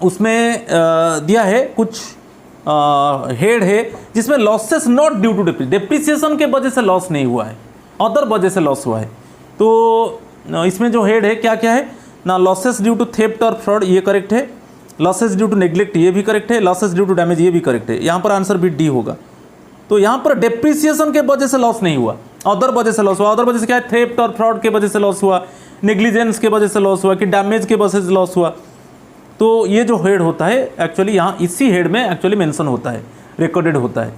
उसमें दिया है कुछ हेड है जिसमें losses not due to depreciation के वजह से लॉस नहीं हुआ है, अदर वजह से लॉस हुआ है। तो इसमें जो हेड है क्या क्या है ना, लॉसेस ड्यू टू थेफ्ट और फ्रॉड ये करेक्ट है, लॉसेस ड्यू टू नेग्लेक्ट ये भी करेक्ट है, लॉसेस ड्यू टू डैमेज ये भी करेक्ट है। यहाँ पर आंसर भी डी होगा। तो यहाँ पर डिप्रिसिएशन के वजह से लॉस नहीं हुआ, अदर वजह से लॉस हुआ। अदर वजह से क्या है, थेफ्ट और फ्रॉड के वजह से लॉस हुआ, नेग्लिजेंस के वजह से लॉस हुआ, कि डैमेज के वजह से लॉस हुआ। तो ये जो हेड होता है एक्चुअली यहाँ इसी हेड में एक्चुअली मेंशन होता है, रिकॉर्डेड होता है,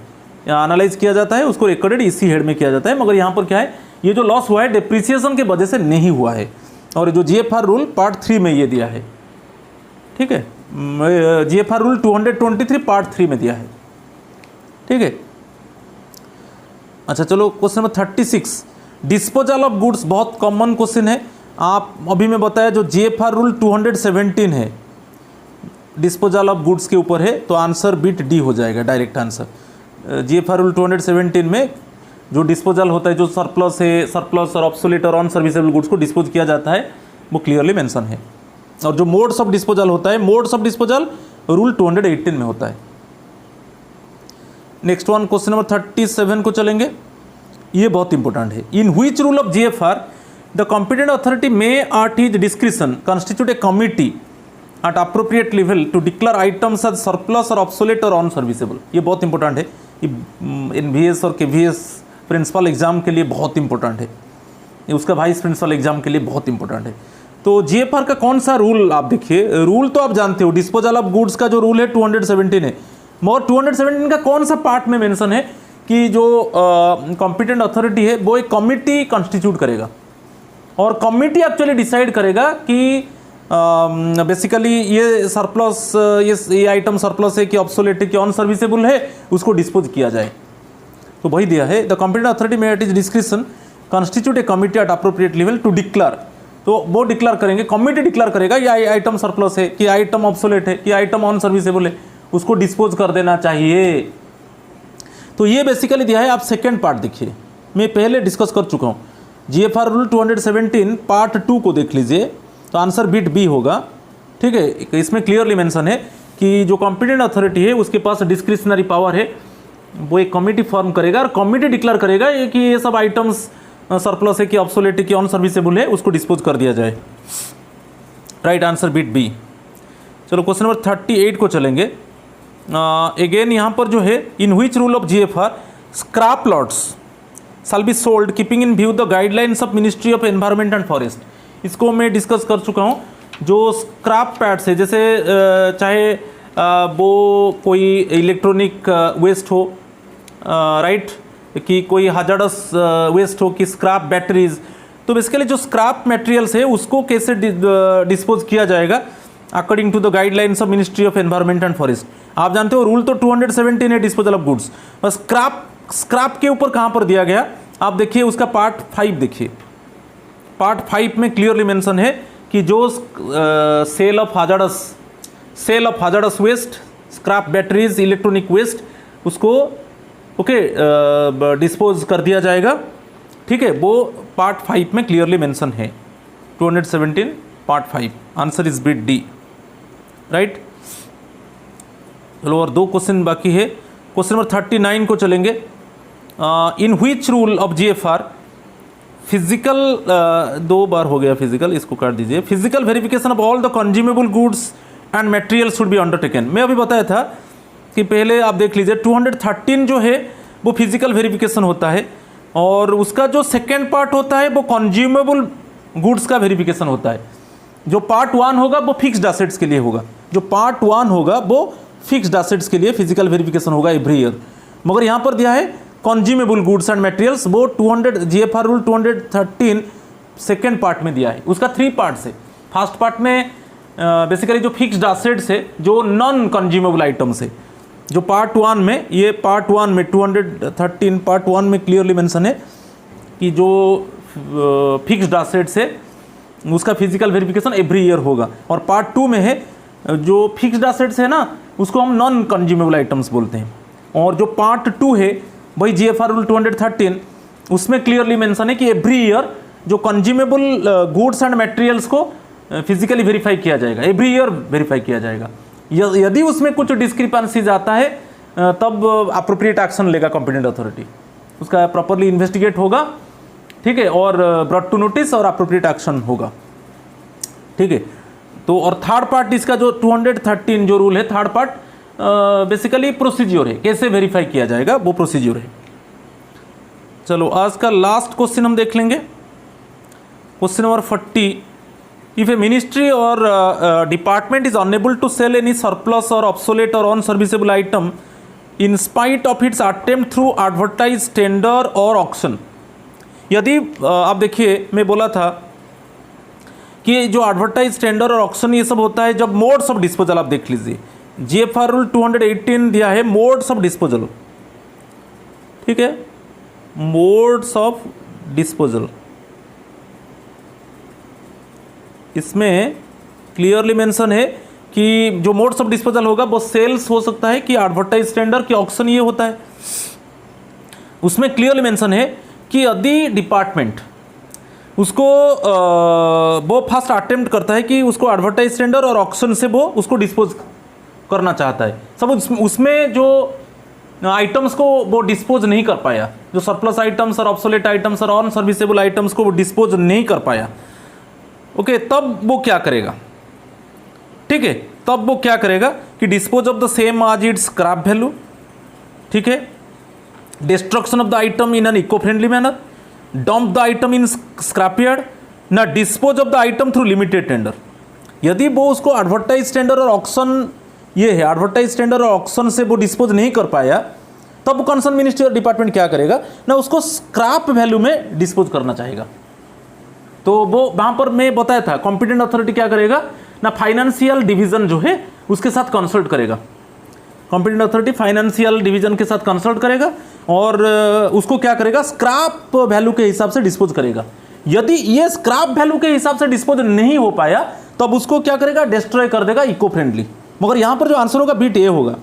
यहाँ एनालाइज किया जाता है, उसको रिकॉर्डेड इसी हेड में किया जाता है। मगर यहाँ पर क्या है, ये जो लॉस हुआ है डिप्रिसिएशन के वजह से नहीं हुआ है, और जो जीएफआर रूल पार्ट 3 में ये दिया है, ठीक है। जीएफआर रूल 223 पार्ट 3 में दिया है, ठीक है। अच्छा चलो question number 36, disposal of goods, बहुत कॉमन क्वेश्चन है। आप अभी मैं बताया जो जीएफआर रूल 217 है डिस्पोजल ऑफ गुड्स के ऊपर है, तो आंसर बिट डी हो जाएगा, डायरेक्ट आंसर। जीएफआर रूल 217 में जो डिस्पोजल होता है, जो सरप्लस है, सरप्लस और ऑब्सोलेट और ऑन सर्विसेबल गुड्स को डिस्पोज किया जाता है, वो क्लियरली मेंशन है। और जो मोड्स ऑफ डिस्पोजल होता है, मोड्स ऑफ डिस्पोजल रूल 218 में होता है। नेक्स्ट वन क्वेश्चन नंबर 37 को चलेंगे, ये बहुत इंपॉर्टेंट है। In which rule of GFR the competent authority may at his discretion constitute a committee at appropriate level to declare items as surplus और obsolete और ऑन सर्विसेबल। ये बहुत important है, एनवीएस और केवीएस प्रिंसिपल एग्जाम के लिए बहुत important है, ये उसका वाइस प्रिंसिपल एग्जाम के लिए बहुत इंपॉर्टेंट है। तो जीएफआर का कौन सा रूल, आप देखिए रूल तो आप जानते हो, डिस्पोजल ऑफ गुड्स का जो रूल है 217 है, मगर 217 का कौन सा पार्ट में मेंशन है कि जो कॉम्पिटेंट अथॉरिटी है वो एक कमिटी कॉन्स्टिट्यूट करेगा, और कमिटी एक्चुअली डिसाइड करेगा कि बेसिकली ये सरप्लस, ये आइटम सरप्लस है कि ऑब्सोलेट है कि ऑन सर्विसेबल है, उसको डिस्पोज किया जाए। तो वही दिया है, the competent authority may at his description constitute a committee at appropriate level to declare, तो वो डिक्लेयर करेंगे, कमिटी डिक्लेयर करेगा ये आइटम सरप्लस है कि आइटम ऑब्सोलेट है कि आइटम ऑन सर्विसेबल है, उसको डिस्पोज कर देना चाहिए। तो ये बेसिकली दिया है। आप सेकेंड पार्ट देखिए, मैं पहले डिस्कस कर चुका हूँ, जीएफआर रूल 217 पार्ट 2 को देख लीजिए, तो आंसर बिट बी होगा, ठीक है। इसमें क्लियरली मेंशन है कि जो कॉम्पिटेंट अथॉरिटी है उसके पास डिस्क्रिशनरी पावर है, वो एक कमिटी फॉर्म करेगा और कमिटी डिक्लेयर करेगा कि ये सब आइटम्स सरप्लस है कि ऑब्सोलेट है कि ऑन सर्विसेबल है, उसको डिस्पोज कर दिया जाए। Right answer bit B. चलो क्वेश्चन नंबर 38 को चलेंगे। अगेन यहाँ पर जो है, in which rule of GFR scrap lots shall be sold keeping in view the guidelines of ministry of environment and forest. इसको मैं डिस्कस कर चुका हूँ। जो स्क्रैप पैड्स है, जैसे चाहे वो कोई इलेक्ट्रॉनिक वेस्ट हो, राइट, कि कोई हाजार्डस वेस्ट हो कि स्क्रैप बैटरीज, तो बेसिकली जो स्क्रैप मटेरियल्स है उसको कैसे डिस्पोज किया जाएगा according to the guidelines of ministry of environment and forest. आप जानते हो रूल तो 217 है डिस्पोजल ऑफ गुड्स, बस स्क्रैप के ऊपर कहाँ पर दिया गया, आप देखिए उसका पार्ट 5 देखिए। पार्ट 5 में क्लियरली मेंशन है कि जो sale of hazardous waste, scrap batteries, electronic waste, उसको डिस्पोज कर दिया जाएगा, ठीक है। वो पार्ट 5 में क्लियरली मेंशन है, 217 part 5। Answer is bit D, right. चलो और 2 क्वेश्चन बाकी है। क्वेश्चन नंबर 39 को चलेंगे। In which rule of GFR physical, 2 बार हो गया फिजिकल, इसको काट दीजिए। Physical verification of all the consumable goods and material should be undertaken. मैं अभी बताया था कि पहले आप देख लीजिए 213 जो है वो फिजिकल वेरिफिकेशन होता है, और उसका जो सेकेंड पार्ट होता है वो कंज्यूमेबल गुड्स का वेरिफिकेशन होता है। जो पार्ट 1 होगा वो फिक्स्ड एसेट्स के लिए होगा, जो पार्ट 1 होगा वो फिक्स्ड एसेट्स के लिए फिजिकल वेरिफिकेशन होगा एवरी ईयर। मगर यहाँ पर दिया है कंज्यूमेबल गुड्स एंड मटेरियल्स, वो 200 जीएफआर रूल 213 सेकेंड पार्ट में दिया है। उसका 3 पार्ट्स है। फर्स्ट पार्ट में बेसिकली जो फिक्स्ड एसेट्स है, जो नॉन कंज्यूमेबल आइटम्स है, जो पार्ट 1 में, ये पार्ट 1 में 213 पार्ट 1 में क्लियरली मेंशन है कि जो फिक्स्ड एसेट्स है उसका फिजिकल वेरिफिकेशन एवरी ईयर होगा। और पार्ट 2 में है जो फिक्स्ड एसेट्स है ना, उसको हम नॉन कंज्यूमेबल आइटम्स बोलते हैं। और जो पार्ट 2 है वही जीएफआर रूल 213, उसमें क्लियरली मेंशन है कि एवरी ईयर जो कंज्यूमेबल गुड्स एंड मटेरियल्स को फिजिकली वेरीफाई किया जाएगा, एवरी ईयर वेरीफाई किया जाएगा। यदि उसमें कुछ डिस्क्रिपेंसीज आता है तब अप्रोप्रिएट एक्शन लेगा कॉम्पिटेंट अथॉरिटी, उसका प्रॉपरली इन्वेस्टिगेट होगा, ठीक है, और ब्रॉट टू नोटिस और अप्रोप्रिएट एक्शन होगा, ठीक है। तो और थर्ड पार्ट इसका जो 213 जो रूल है, थर्ड पार्ट बेसिकली प्रोसीज्योर है, कैसे वेरीफाई किया जाएगा वो प्रोसीज्योर है। चलो आज का लास्ट क्वेश्चन हम देख लेंगे, question number 40। If a ministry और department is unable to sell any surplus और ऑब्सोलेट और unserviceable item in spite of its attempt through advertise, tender और ऑक्शन। यदि आप देखिए मैं बोला था कि जो एडवर्टाइज, टेंडर और ऑक्शन ये सब होता है जब मोड्स ऑफ डिस्पोजल, आप देख लीजिए जीएफआर रूल 218 दिया है मोड्स ऑफ डिस्पोजल, ठीक है, मोड्स ऑफ डिस्पोजल, इसमें क्लियरली मेंशन है कि जो मोड्स ऑफ डिस्पोजल होगा वो सेल्स हो सकता है कि एडवर्टाइज टेंडर कि ऑक्शन, ये होता है। उसमें क्लियरली मेंशन है कि यदि डिपार्टमेंट उसको वो फर्स्ट अटेम्प्ट करता है कि उसको एडवर्टाइज टेंडर और ऑक्शन से वो उसको डिस्पोज करना चाहता है, सब उसमें जो आइटम्स को वो डिस्पोज नहीं कर पाया, जो सरप्लस आइटम्स और ऑब्सोलेट आइटम्स और ऑन सर्विसेबल आइटम्स को वो डिस्पोज नहीं कर पाया, ओके, तब वो क्या करेगा, ठीक है, तब वो क्या करेगा कि dispose of the same at its scrap value, ठीक है, destruction of the item in an eco friendly manner, dump the item in scrap yard, ना dispose of the item through limited tender. यदि वो उसको एडवर्टाइज टेंडर और auction, ये है advertise tender और ऑक्शन से वो डिस्पोज नहीं कर पाया, तब कंसर्न मिनिस्ट्री और डिपार्टमेंट क्या करेगा ना, उसको स्क्रैप वैल्यू में डिस्पोज करना चाहेगा। तो वो वहां पर मैं बताया था कॉम्पिटेंट अथॉरिटी क्या करेगा ना, फाइनेंशियल डिवीजन जो है उसके साथ कंसल्ट करेगा, कॉम्पिटेंट अथॉरिटी फाइनेंशियल डिवीजन के साथ कंसल्ट करेगा और उसको क्या करेगा, स्क्रैप वैल्यू के हिसाब से डिस्पोज करेगा। यदि ये स्क्रैप वैल्यू के हिसाब से डिस्पोज नहीं हो पाया तब उसको क्या करेगा, डिस्ट्रॉय कर देगा इको फ्रेंडली। मगर यहां पर जो आंसर होगा बिट ए होगा,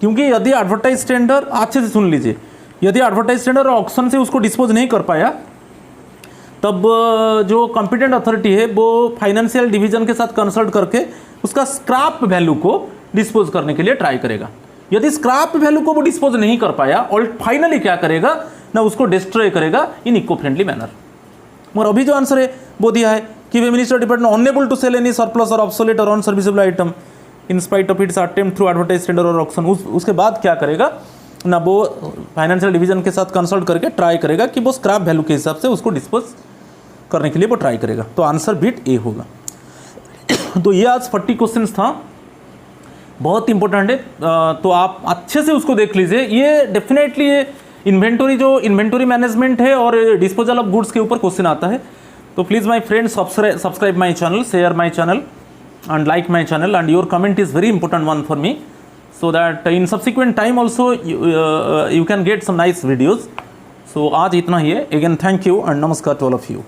क्योंकि यदि एडवर्टाइज टेंडर, अच्छे से सुन लीजिए, यदि एडवर्टाइज टेंडर और ऑक्शन से उसको डिस्पोज नहीं कर पाया तब जो कॉम्पिटेंट अथॉरिटी है वो फाइनेंशियल डिवीजन के साथ कंसल्ट करके उसका स्क्रैप वैल्यू को डिस्पोज करने के लिए ट्राई करेगा। यदि स्क्रैप वैल्यू को वो डिस्पोज नहीं कर पाया और फाइनली क्या करेगा ना, उसको डिस्ट्रॉय करेगा इन इको फ्रेंडली मैनर। मगर अभी जो आंसर है वो दिया है कि वे minister department unable to sell any surplus और ऑब्सोलेट और unserviceable item in spite of its attempt through advertise tender और ऑक्शन। उसके बाद क्या करेगा ना, वो फाइनेंशियल डिवीजन के साथ कंसल्ट करके ट्राई करेगा कि वो स्क्रैप वैल्यू के हिसाब से उसको डिस्पोज करने के लिए वो ट्राई करेगा। तो आंसर बिट ए होगा। तो ये आज 40 क्वेश्चंस था, बहुत इंपॉर्टेंट है, तो आप अच्छे से उसको देख लीजिए। ये डेफिनेटली ये इन्वेंटरी, जो इन्वेंटरी मैनेजमेंट है और डिस्पोजल ऑफ गुड्स के ऊपर क्वेश्चन आता है। तो please my friends, subscribe my channel, share my channel and like my channel, and your comment is very important one for me, so that in subsequent time also you can get some nice videos. So आज इतना ही है। Again thank you and namaskar to all of you.